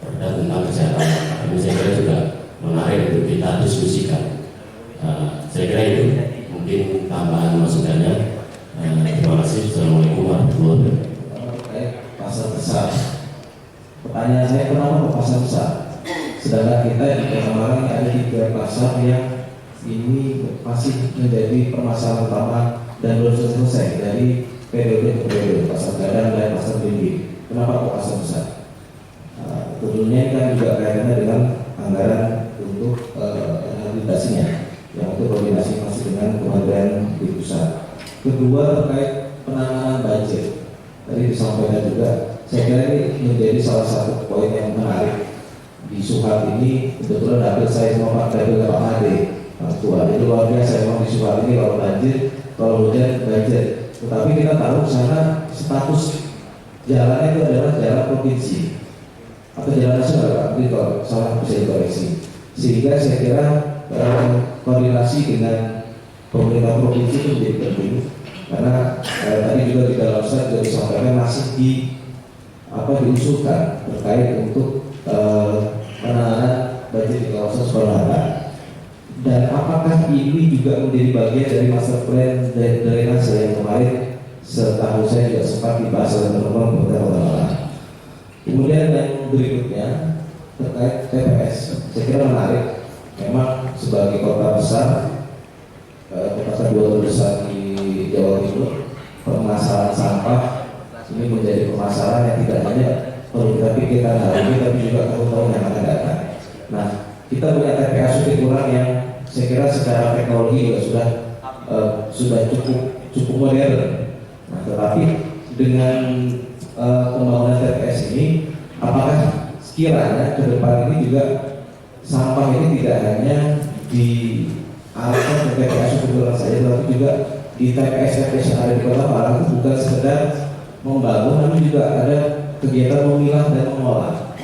perda tentang kesehatan. Ini saya kira juga menarik untuk kita diskusikan. Saya kira itu mungkin tambahan masukannya. Terima kasih. Assalamualaikum warahmatullahi wabarakatuh. Pasar besar. Pertanyaan saya, kenapa pasar besar? Sedangkan kita di Kota Malang ada 3 pasar yang ini masih menjadi permasalahan utama dan belum selesai dari periode ke periode, pasar gadang dan pasar tinggi. Kenapa kok pasar besar? Tentunya kan juga kaitannya dengan anggaran untuk rehabilitasinya, yang untuk koordinasi masih dengan kementerian di pusat. Kedua, terkait penanganan banjir. Tadi disampaikan juga, saya kira ini menjadi salah satu poin yang menarik. Di Suhat ini kebetulan hampir saya sama Pak Dapil Pak Ade, tua. Jadi luar biasa memang di Suhat ini kalau banjir, kalau hujan banjir. Tetapi kita tahu sana status jalannya itu adalah jalan provinsi atau jalan nasional, Pak. Jadi kalau salah bisa dikoreksi. Sehingga saya kira koordinasi dengan pemerintah provinsi itu menjadi penting, karena tadi juga di dalam slide juga disampaikan masih diusulkan terkait untuk penanganan banjir di kawasan Sekolah. Dan apakah ini juga menjadi bagian dari master plan drainase yang kemarin setahu saya juga sempat dibahas oleh teman-teman Pemerintah Kota Malang. Kemudian yang berikutnya terkait TPS, saya kira menarik. Memang sebagai kota besar, kota kedua terbesar di Jawa Timur, permasalahan sampah ini menjadi permasalahan yang tidak hanya perlu kita pikirkan hari ini, tapi juga tahun-tahun yang akan datang. Nah, kita punya TPS kurang yang saya kira secara teknologi juga sudah cukup modern. Nah, tetapi dengan pembangunan TPS ini, apakah sekiranya ke depan ini juga sampah ini tidak hanya dialihkan ke TPS ukuran saja, tetapi juga di TPS yang ada di Kota Malang itu bukan sekedar membangun, tapi juga ada kegiatan memilah dan mengolah.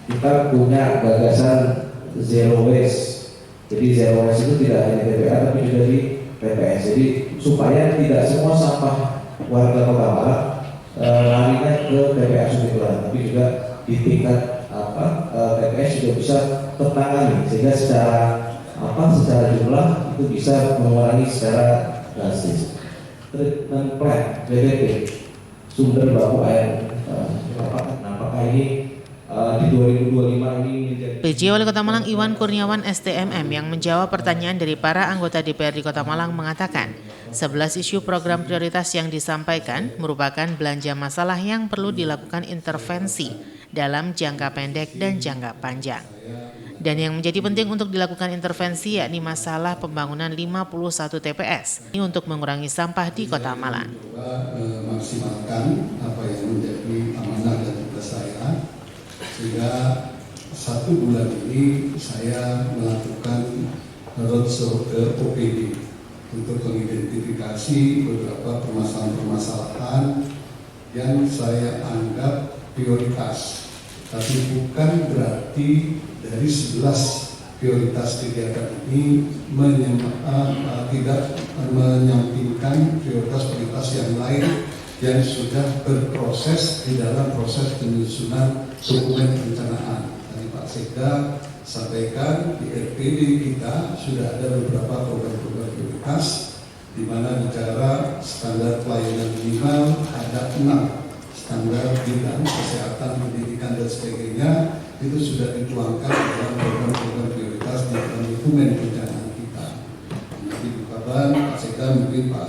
Kita punya gagasan zero waste. Jadi zero waste itu tidak hanya di TPA tapi juga di TPS. Jadi supaya tidak semua sampah warga Kota Malang larinya ke TPS ukuran, tapi juga di tingkat TPS juga bisa tertangani, sehingga secara jumlah itu bisa mengurangi secara drastis. Treatment plant BBP, sumber baku air, apakah ini di 2025 ini menjadi PJ Wali Kota Malang Iwan Kurniawan STMM yang menjawab pertanyaan dari para anggota DPRD Kota Malang mengatakan 11 isu program prioritas yang disampaikan merupakan belanja masalah yang perlu dilakukan intervensi dalam jangka pendek dan jangka panjang. Dan yang menjadi penting untuk dilakukan intervensi yakni masalah pembangunan 51 TPS ini untuk mengurangi sampah di Kota Malang. Memaksimalkan apa yang menjadi amanah dan tugas saya, sehingga 1 bulan ini saya melakukan roadshow ke OPD untuk mengidentifikasi beberapa permasalahan-permasalahan yang saya anggap prioritas tapi bukan berarti dari 11 prioritas kegiatan ini tidak menyampingkan prioritas-prioritas yang lain yang sudah berproses di dalam proses penyusunan dokumen perencanaan. Tadi Pak Sekda sampaikan di RPD kita sudah ada beberapa program-program prioritas di mana bicara standar pelayanan minimal ada 6 standar bidang kesehatan, pendidikan dan sebagainya itu sudah dituangkan dalam program-program prioritas di dalam dokumen perencanaan kita. Nanti di kabar Pak Sekda mungkin Pak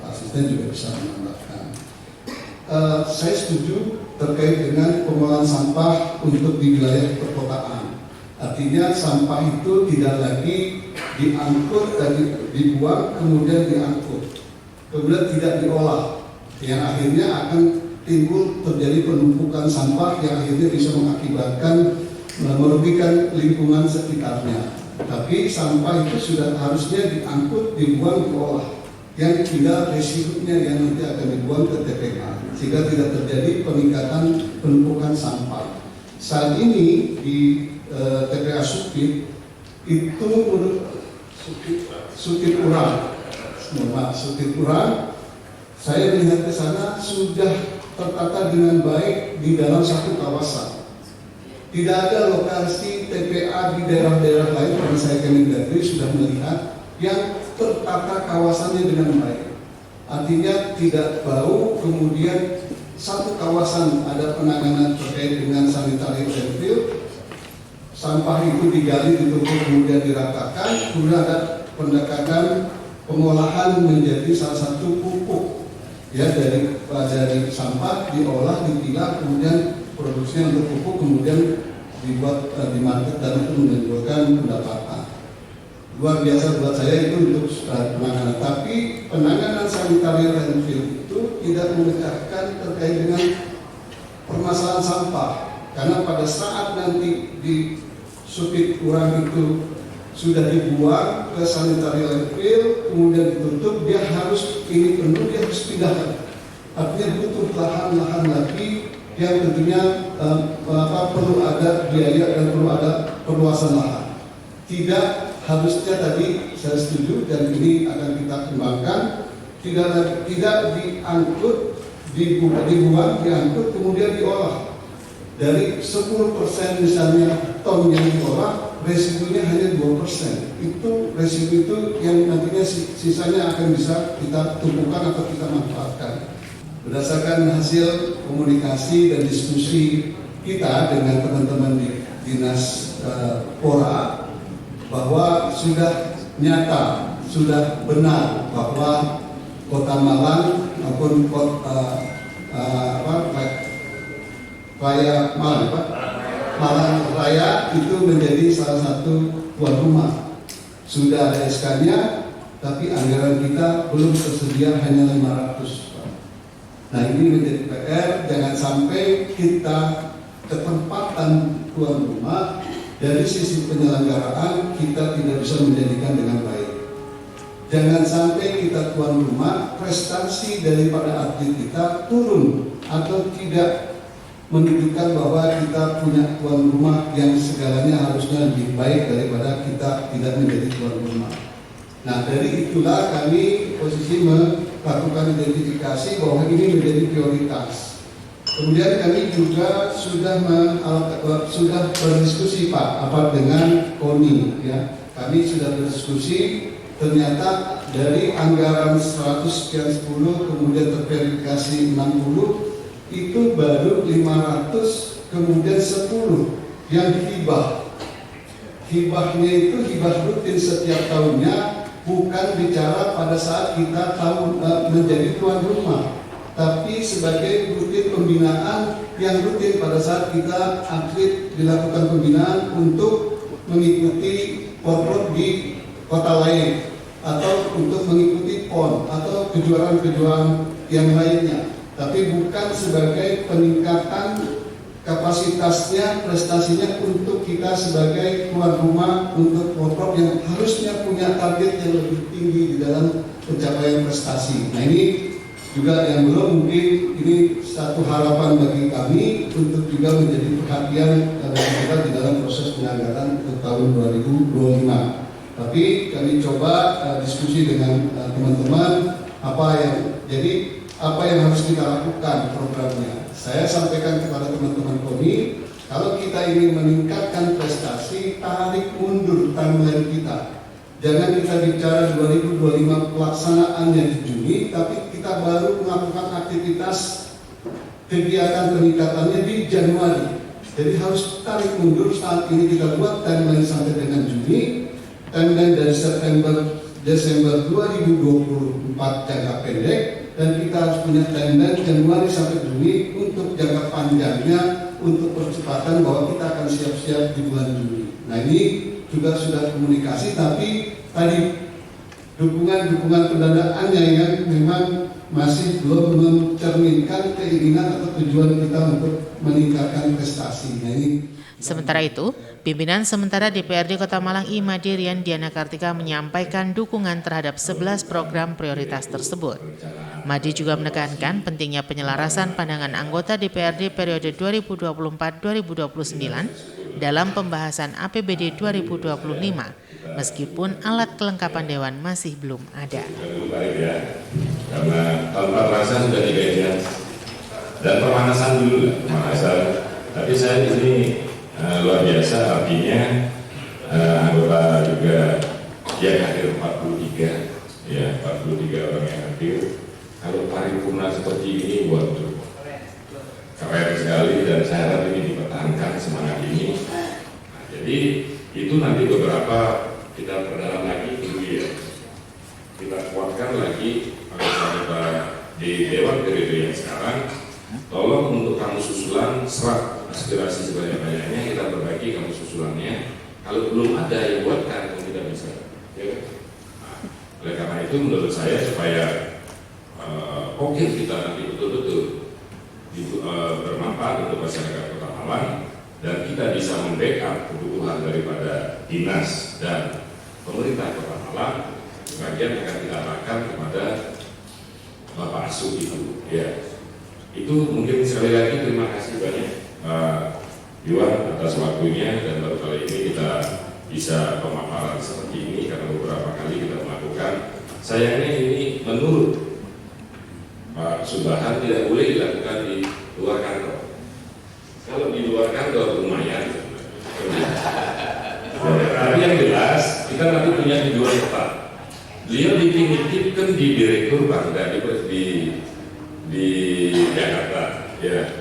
Asisten juga bisa menambahkan. Saya setuju terkait dengan pengolahan sampah untuk di wilayah perkotaan. Artinya sampah itu tidak lagi diangkut dan dibuang kemudian diangkut, kemudian tidak diolah, yang akhirnya akan timbul terjadi penumpukan sampah yang akhirnya bisa mengakibatkan merugikan lingkungan sekitarnya. Tapi sampah itu sudah harusnya diangkut, dibuang, diolah, yang tinggal residunya yang nanti akan dibuang ke TPA sehingga tidak terjadi peningkatan penumpukan sampah. Saat ini di TPA Supit itu Sukipura, saya melihat ke sana sudah tertata dengan baik di dalam satu kawasan. Tidak ada lokasi TPA di daerah-daerah lain karena saya Kemendagri sudah melihat yang tertata kawasannya dengan baik. Artinya tidak bau, kemudian satu kawasan ada penanganan terkait dengan sanitary landfill. Sampah itu digali, ditumpuk, kemudian diratakan, kemudian ada pendekatan pengolahan menjadi salah satu pupuk ya dari sampah diolah, dipilah, kemudian produksinya untuk pupuk, kemudian dibuat di market dan itu menimbulkan pendapatan. Luar biasa buat saya itu untuk penanganan. Tapi penanganan sanitary landfill itu tidak memecahkan terkait dengan permasalahan sampah, karena pada saat nanti di Supit Urang itu sudah dibuang ke sanitary landfill, kemudian ditutup, dia harus ini penuh, dia harus pindahkan. Artinya butuh lahan-lahan lagi yang tentunya perlu ada biaya dan perlu ada perluasan lahan. Tidak harusnya tadi saya setuju dan ini akan kita kembangkan, tidak diangkut, dibuang, diangkut, kemudian diolah. Dari 10% misalnya ton yang diolah, residunya hanya 2%. Itu residu itu yang nantinya sisanya akan bisa kita tumpukan atau kita manfaatkan. Berdasarkan hasil komunikasi dan diskusi kita dengan teman-teman di Dinas Pora, bahwa sudah nyata, sudah benar bahwa Kota Malang maupun Malang Raya itu menjadi salah satu tuan rumah. Sudah ada SK-nya, tapi anggaran kita belum tersedia, hanya 500. Nah ini menjadi PR, jangan sampai kita ketempatan tuan rumah dari sisi penyelenggaraan kita tidak bisa menjadikan dengan baik. Jangan sampai kita tuan rumah, prestasi daripada atlet kita turun atau tidak menunjukkan bahwa kita punya tuan rumah yang segalanya harusnya lebih baik daripada kita tidak menjadi tuan rumah. Nah dari itulah kami posisi melakukan identifikasi bahwa ini menjadi prioritas. Kemudian kami juga sudah berdiskusi Pak dengan KONI ya. Kami sudah berdiskusi, ternyata dari anggaran 100 sekian 10 kemudian terverifikasi 60 itu baru 500 kemudian 10 yang hibah. Hibahnya itu hibah rutin setiap tahunnya, bukan bicara pada saat kita menjadi tuan rumah, tapi sebagai rutin pembinaan yang rutin pada saat kita atlet dilakukan pembinaan untuk mengikuti porprov di kota lain atau untuk mengikuti PON atau kejuaraan-kejuaraan yang lainnya, tapi bukan sebagai peningkatan kapasitasnya, prestasinya untuk kita sebagai tuan rumah untuk porprov yang harusnya punya target yang lebih tinggi di dalam pencapaian prestasi. Nah ini juga yang belum, mungkin ini satu harapan bagi kami untuk juga menjadi perhatian bagi kita di dalam proses penganggaran untuk tahun 2025. Tapi kami coba diskusi dengan teman-teman apa yang harus kita lakukan programnya. Saya sampaikan kepada teman-teman KONI, kalau kita ingin meningkatkan prestasi, tarik mundur timeline kita. Jangan kita bicara 2025 pelaksanaannya di Juni, tapi kita baru melakukan aktivitas kegiatan peningkatannya di Januari. Jadi harus tarik mundur. Saat ini kita buat timeline sampai dengan Juni, timeline dari Desember 2024 jangka pendek, dan kita harus punya timeline Januari sampai Juni untuk jangka panjangnya, untuk percepatan bahwa kita akan siap-siap di bulan Juni. Nah, ini juga sudah komunikasi, tapi tadi dukungan pendanaannya yang memang masih belum mencerminkan keinginan atau tujuan kita untuk meningkatkan prestasi. Nah, ini. Sementara itu, pimpinan sementara DPRD Kota Malang I. Madirian Diana Kartika menyampaikan dukungan terhadap 11 program prioritas tersebut. Madi juga menekankan pentingnya penyelarasan pandangan anggota DPRD periode 2024-2029 dalam pembahasan APBD 2025, meskipun alat kelengkapan Dewan masih belum ada. Baik ya, karena tanpa terasa sudah 3 jam dan pemanasan dulu, tapi saya di sini luar biasa, artinya anggota juga yang hadir 43 orang yang hadir. Kalau paripurna seperti ini, waduh, keren sekali, dan saya harap ini dipertahankan semangat ini. Nah, jadi itu nanti beberapa kita perdalam lagi dulu ya, kita kuatkan lagi di Dewan Periode yang sekarang. Tolong untuk kamu susulan serap aspirasi sebanyak-banyaknya, kita perbaiki kamu susulannya. Kalau belum ada yang buatkan, kita bisa. Ya. Nah, oleh karena itu menurut saya supaya kita nanti betul-betul bermanfaat untuk masyarakat Kota Malang, dan kita bisa membackup kebutuhan daripada dinas dan pemerintah Kota Malang, bagian akan kita arahkan kepada Bapak Asuh itu. Ya. Itu mungkin sekali lagi terima kasih banyak Pak Iwan atas waktunya, dan baru kali ini kita bisa pemaparan seperti ini karena beberapa kali kita melakukan. Sayangnya ini menurut Pak Subhan tidak boleh dilakukan di luar kantor. Kalau di luar kantor lumayan. Tapi yang jelas kita nanti punya tujuan tetap. Beliau dititipkan di Direktur Bangga di Jakarta, ya.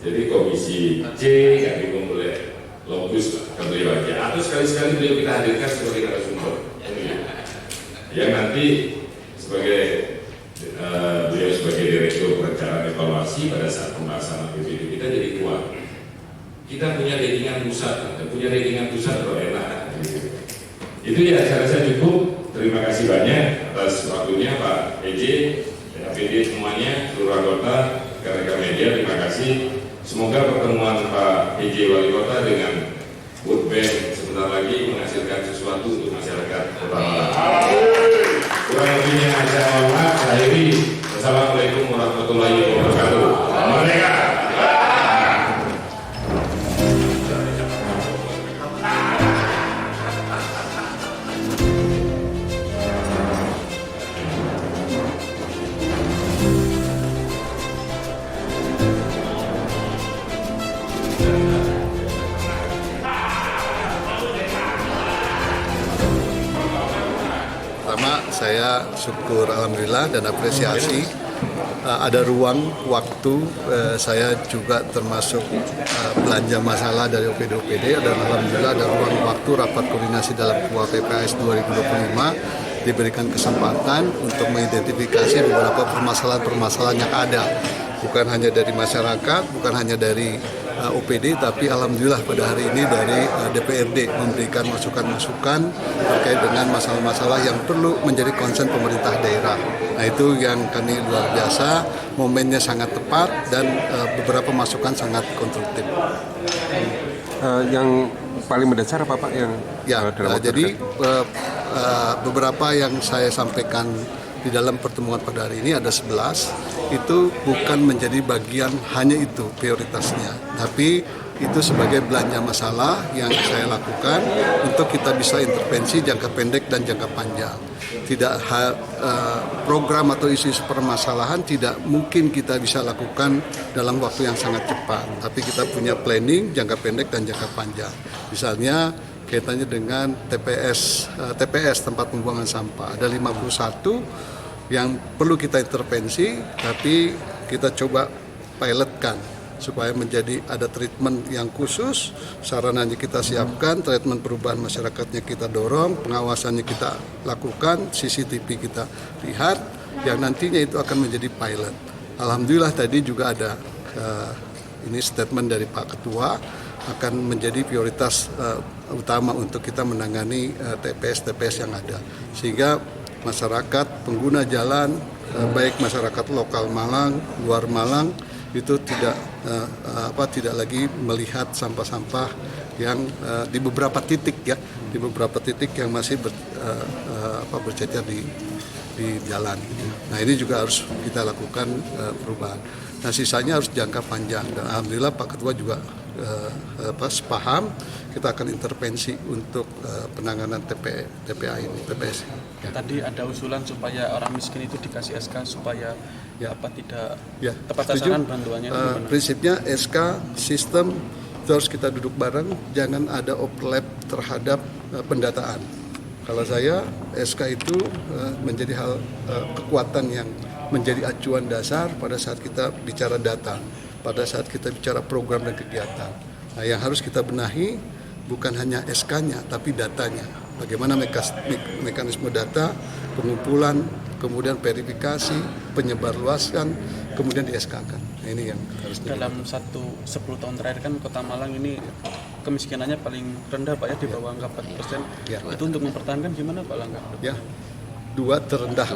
Jadi komisi C nggak bingung boleh logus ke beliau aja. Atau sekali-sekali beliau kita hadirkan sebagai narasumber. Yang nanti sebagai beliau sebagai Direktur Perencanaan Evaluasi pada saat pembahasan APBD kita jadi kuat. Kita punya ratingan pusat kalau enak. Itu ya, saya rasa cukup. Terima kasih banyak atas waktunya Pak PJ, APD semuanya, seluruh anggota, rekan-rekan media, terima kasih. Semoga pertemuan Pak PJ Wali Kota dengan World Bank sebentar lagi menghasilkan sesuatu untuk masyarakat Kota Malang. Kurang lebihnya saya mohon maaf. Akhiri, wassalamualaikum warahmatullahi wabarakatuh. Merdeka! Pertama, saya syukur alhamdulillah dan apresiasi ada ruang waktu, saya juga termasuk belanja masalah dari OPD, dan alhamdulillah ada ruang waktu rapat koordinasi dalam KUA PPAS 2025 diberikan kesempatan untuk mengidentifikasi beberapa permasalahan-permasalahan yang ada, bukan hanya dari masyarakat, bukan hanya dari OPD, tapi alhamdulillah pada hari ini dari DPRD memberikan masukan-masukan terkait dengan masalah-masalah yang perlu menjadi concern pemerintah daerah. Nah, itu yang kami luar biasa, momennya sangat tepat dan beberapa masukan sangat konstruktif. Yang paling mendasar apa Pak yang ya, jadi beberapa yang saya sampaikan di dalam pertemuan pada hari ini ada 11, itu bukan menjadi bagian hanya itu prioritasnya, tapi itu sebagai belanja masalah yang saya lakukan untuk kita bisa intervensi jangka pendek dan jangka panjang. Tidak program atau isu-isu permasalahan tidak mungkin kita bisa lakukan dalam waktu yang sangat cepat, tapi kita punya planning jangka pendek dan jangka panjang. Misalnya kaitannya dengan TPS tempat pembuangan sampah, ada 51 yang perlu kita intervensi, tapi kita coba pilotkan supaya menjadi ada treatment yang khusus, sarananya kita siapkan, treatment perubahan masyarakatnya kita dorong, pengawasannya kita lakukan, CCTV kita lihat, yang nantinya itu akan menjadi pilot. Alhamdulillah tadi juga ada ini statement dari Pak Ketua, akan menjadi prioritas utama untuk kita menangani TPS-TPS yang ada, sehingga masyarakat pengguna jalan, baik masyarakat lokal Malang, luar Malang, itu tidak lagi melihat sampah-sampah yang di beberapa titik ya, di beberapa titik yang masih bercecer di jalan. Nah ini juga harus kita lakukan perubahan. Nah sisanya harus jangka panjang, dan alhamdulillah Pak Ketua juga sepaham kita akan intervensi untuk penanganan TPA ini, TPS. Ya. Tadi ada usulan supaya orang miskin itu dikasih SK supaya tidak tepat sasaran bantuannya. Prinsipnya SK sistem itu harus kita duduk bareng, jangan ada overlap terhadap pendataan. Kalau saya SK itu menjadi hal kekuatan yang menjadi acuan dasar pada saat kita bicara data, pada saat kita bicara program dan kegiatan. Nah, yang harus kita benahi bukan hanya SK-nya, tapi datanya. Bagaimana mekanisme data, pengumpulan, kemudian verifikasi, penyebarluasan, kemudian di SK-kan. Nah, ini yang harus dalam 10 tahun terakhir kan Kota Malang ini kemiskinannya paling rendah Pak ya, di bawah angka 4%. Ya. Itu untuk mempertahankan gimana Pak langkah? Ya, dua terendah.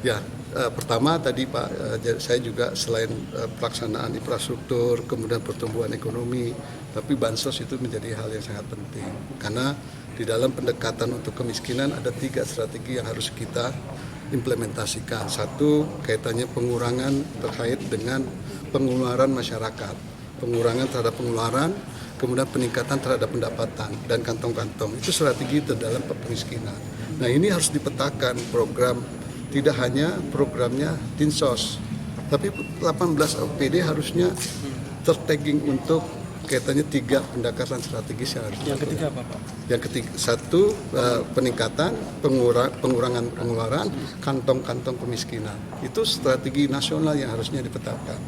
Ya. Pertama tadi Pak, saya juga selain pelaksanaan infrastruktur, kemudian pertumbuhan ekonomi, tapi bansos itu menjadi hal yang sangat penting. Karena di dalam pendekatan untuk kemiskinan ada 3 strategi yang harus kita implementasikan. Satu, kaitannya pengurangan terkait dengan pengeluaran masyarakat. Pengurangan terhadap pengeluaran, kemudian peningkatan terhadap pendapatan dan kantong-kantong. Itu strategi terdalam kemiskinan. Nah ini harus dipetakan program. Tidak hanya programnya Dinsos, tapi 18 OPD harusnya tertagging untuk kaitannya 3 pendekatan strategis yang harus. Yang ketiga apa Pak? Yang ketiga, 1 peningkatan pengurangan pengeluaran, kantong-kantong kemiskinan. Itu strategi nasional yang harusnya dipetakan.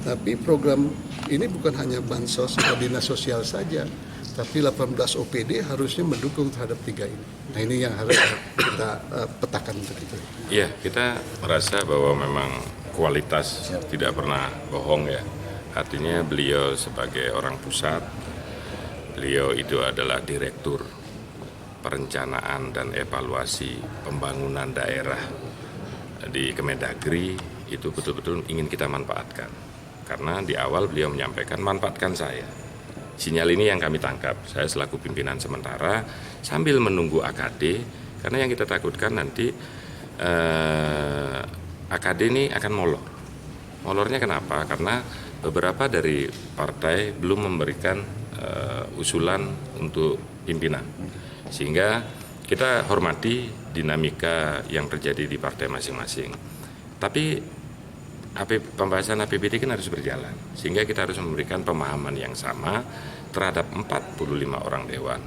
Tapi program ini bukan hanya bansos atau dinas sosial saja, tapi 18 OPD harusnya mendukung terhadap 3 ini. Nah ini yang harus kita petakan untuk itu. Iya, kita merasa bahwa memang kualitas tidak pernah bohong ya. Artinya beliau sebagai orang pusat, beliau itu adalah direktur perencanaan dan evaluasi pembangunan daerah di Kemendagri, itu betul-betul ingin kita manfaatkan. Karena di awal beliau menyampaikan manfaatkan saya. Sinyal ini yang kami tangkap, saya selaku pimpinan sementara sambil menunggu AKD, karena yang kita takutkan nanti AKD ini akan molor. Molornya kenapa? Karena beberapa dari partai belum memberikan usulan untuk pimpinan. Sehingga kita hormati dinamika yang terjadi di partai masing-masing. Tapi pembahasan APBD kan harus berjalan, sehingga kita harus memberikan pemahaman yang sama terhadap 45 orang dewan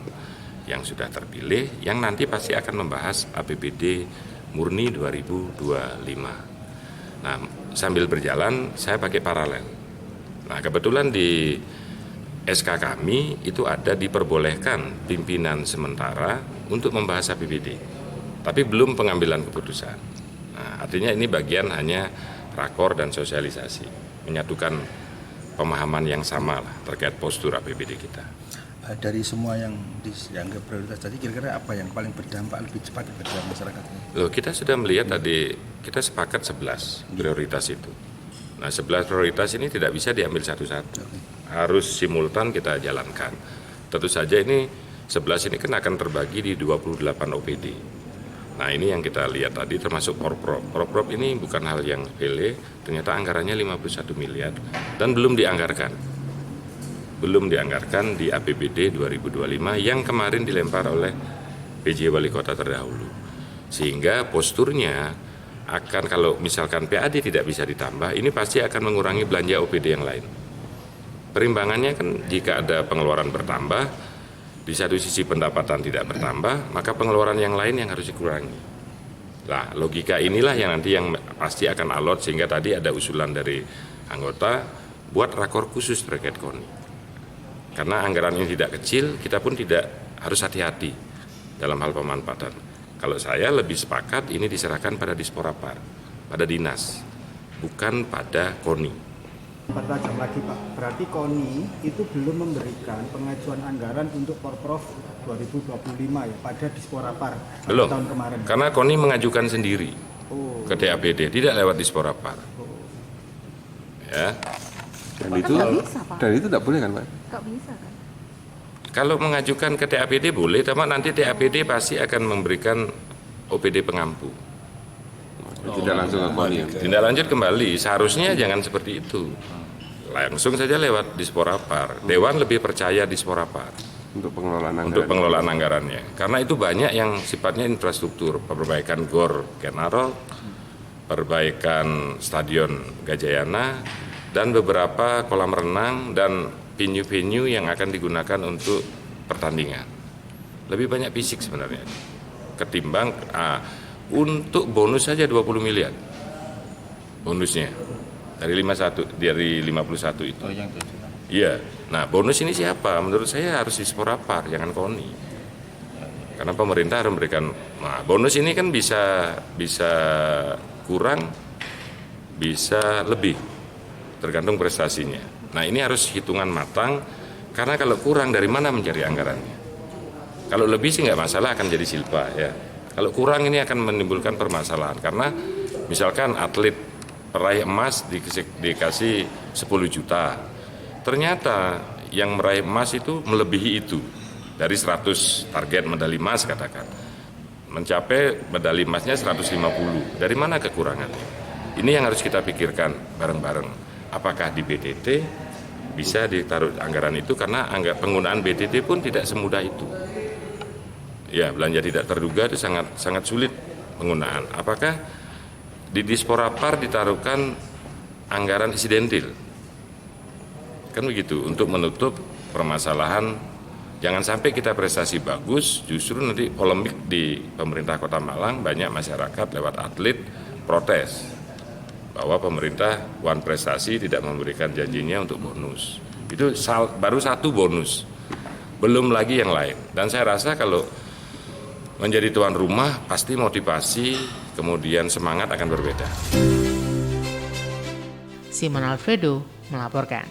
yang sudah terpilih, yang nanti pasti akan membahas APBD murni 2025. Nah, sambil berjalan saya pakai paralel. Nah, kebetulan di SK kami itu ada diperbolehkan pimpinan sementara untuk membahas APBD, tapi belum pengambilan keputusan. Nah, artinya ini bagian hanya rakor dan sosialisasi, menyatukan pemahaman yang sama lah terkait postur APBD kita. Dari semua yang dianggap prioritas tadi, kira-kira apa yang paling berdampak lebih cepat kepada masyarakat ini? Loh, kita sudah melihat tadi, kita sepakat 11 prioritas itu. Nah, 11 prioritas ini tidak bisa diambil satu-satu, harus simultan kita jalankan. Tentu saja ini 11 ini kan akan terbagi di 28 OPD. Nah ini yang kita lihat tadi termasuk Porprov. Porprov ini bukan hal yang sepele, ternyata anggarannya 51 miliar dan belum dianggarkan. Belum dianggarkan di APBD 2025 yang kemarin dilempar oleh PJ Wali Kota terdahulu. Sehingga posturnya akan kalau misalkan PAD tidak bisa ditambah, ini pasti akan mengurangi belanja OPD yang lain. Perimbangannya kan jika ada pengeluaran bertambah, di satu sisi pendapatan tidak bertambah, maka pengeluaran yang lain yang harus dikurangi. Nah, logika inilah yang nanti yang pasti akan alot, sehingga tadi ada usulan dari anggota buat rakor khusus terkait KONI. Karena anggaran ini tidak kecil, kita pun tidak harus hati-hati dalam hal pemanfaatan. Kalau saya lebih sepakat ini diserahkan pada Disporapar, pada dinas, bukan pada KONI. 4 jam lagi Pak, berarti KONI itu belum memberikan pengajuan anggaran untuk Porprov 2025 ya pada Disporapar belum, tahun kemarin. Karena KONI mengajukan sendiri ke DAPD, tidak lewat Disporapar. Ya. Dan itu tidak boleh kan Pak? Nggak bisa kan? Kalau mengajukan ke DAPD boleh, tapi nanti DAPD pasti akan memberikan OPD pengampu. Tidak langsung ke KONI. Tindak lanjut kembali, seharusnya jangan seperti itu. Langsung saja lewat Disporapar. Dewan lebih percaya Disporapar Untuk pengelolaan anggaran. untuk pengelolaan anggarannya. Karena itu banyak yang sifatnya infrastruktur, perbaikan GOR Kenarok, perbaikan Stadion Gajayana, dan beberapa kolam renang dan venue-venue yang akan digunakan untuk pertandingan. Lebih banyak fisik sebenarnya ketimbang untuk bonus saja 20 miliar bonusnya dari 51 itu. Iya. Nah, bonus ini siapa? Menurut saya harus Disporapar, jangan KONI. Karena pemerintah harus memberikan. Nah, bonus ini kan bisa kurang, bisa lebih, tergantung prestasinya. Nah, ini harus hitungan matang. Karena kalau kurang, dari mana mencari anggarannya? Kalau lebih sih nggak masalah, akan jadi silpa ya. Kalau kurang ini akan menimbulkan permasalahan karena misalkan atlet peraih emas dikasih 10 juta. Ternyata yang meraih emas itu melebihi itu. Dari 100 target medali emas katakan. Mencapai medali emasnya 150. Dari mana kekurangannya? Ini yang harus kita pikirkan bareng-bareng. Apakah di BTT bisa ditaruh anggaran itu karena penggunaan BTT pun tidak semudah itu. Ya, belanja tidak terduga itu sangat sulit penggunaan. Apakah di Disporapar ditaruhkan anggaran insidentil? Kan begitu, untuk menutup permasalahan. Jangan sampai kita prestasi bagus, justru nanti polemik di pemerintah Kota Malang, banyak masyarakat lewat atlet protes bahwa pemerintah wan prestasi tidak memberikan janjinya untuk bonus. Itu baru satu bonus, belum lagi yang lain. Dan saya rasa kalau menjadi tuan rumah pasti motivasi kemudian semangat akan berbeda. Simon Alfredo melaporkan.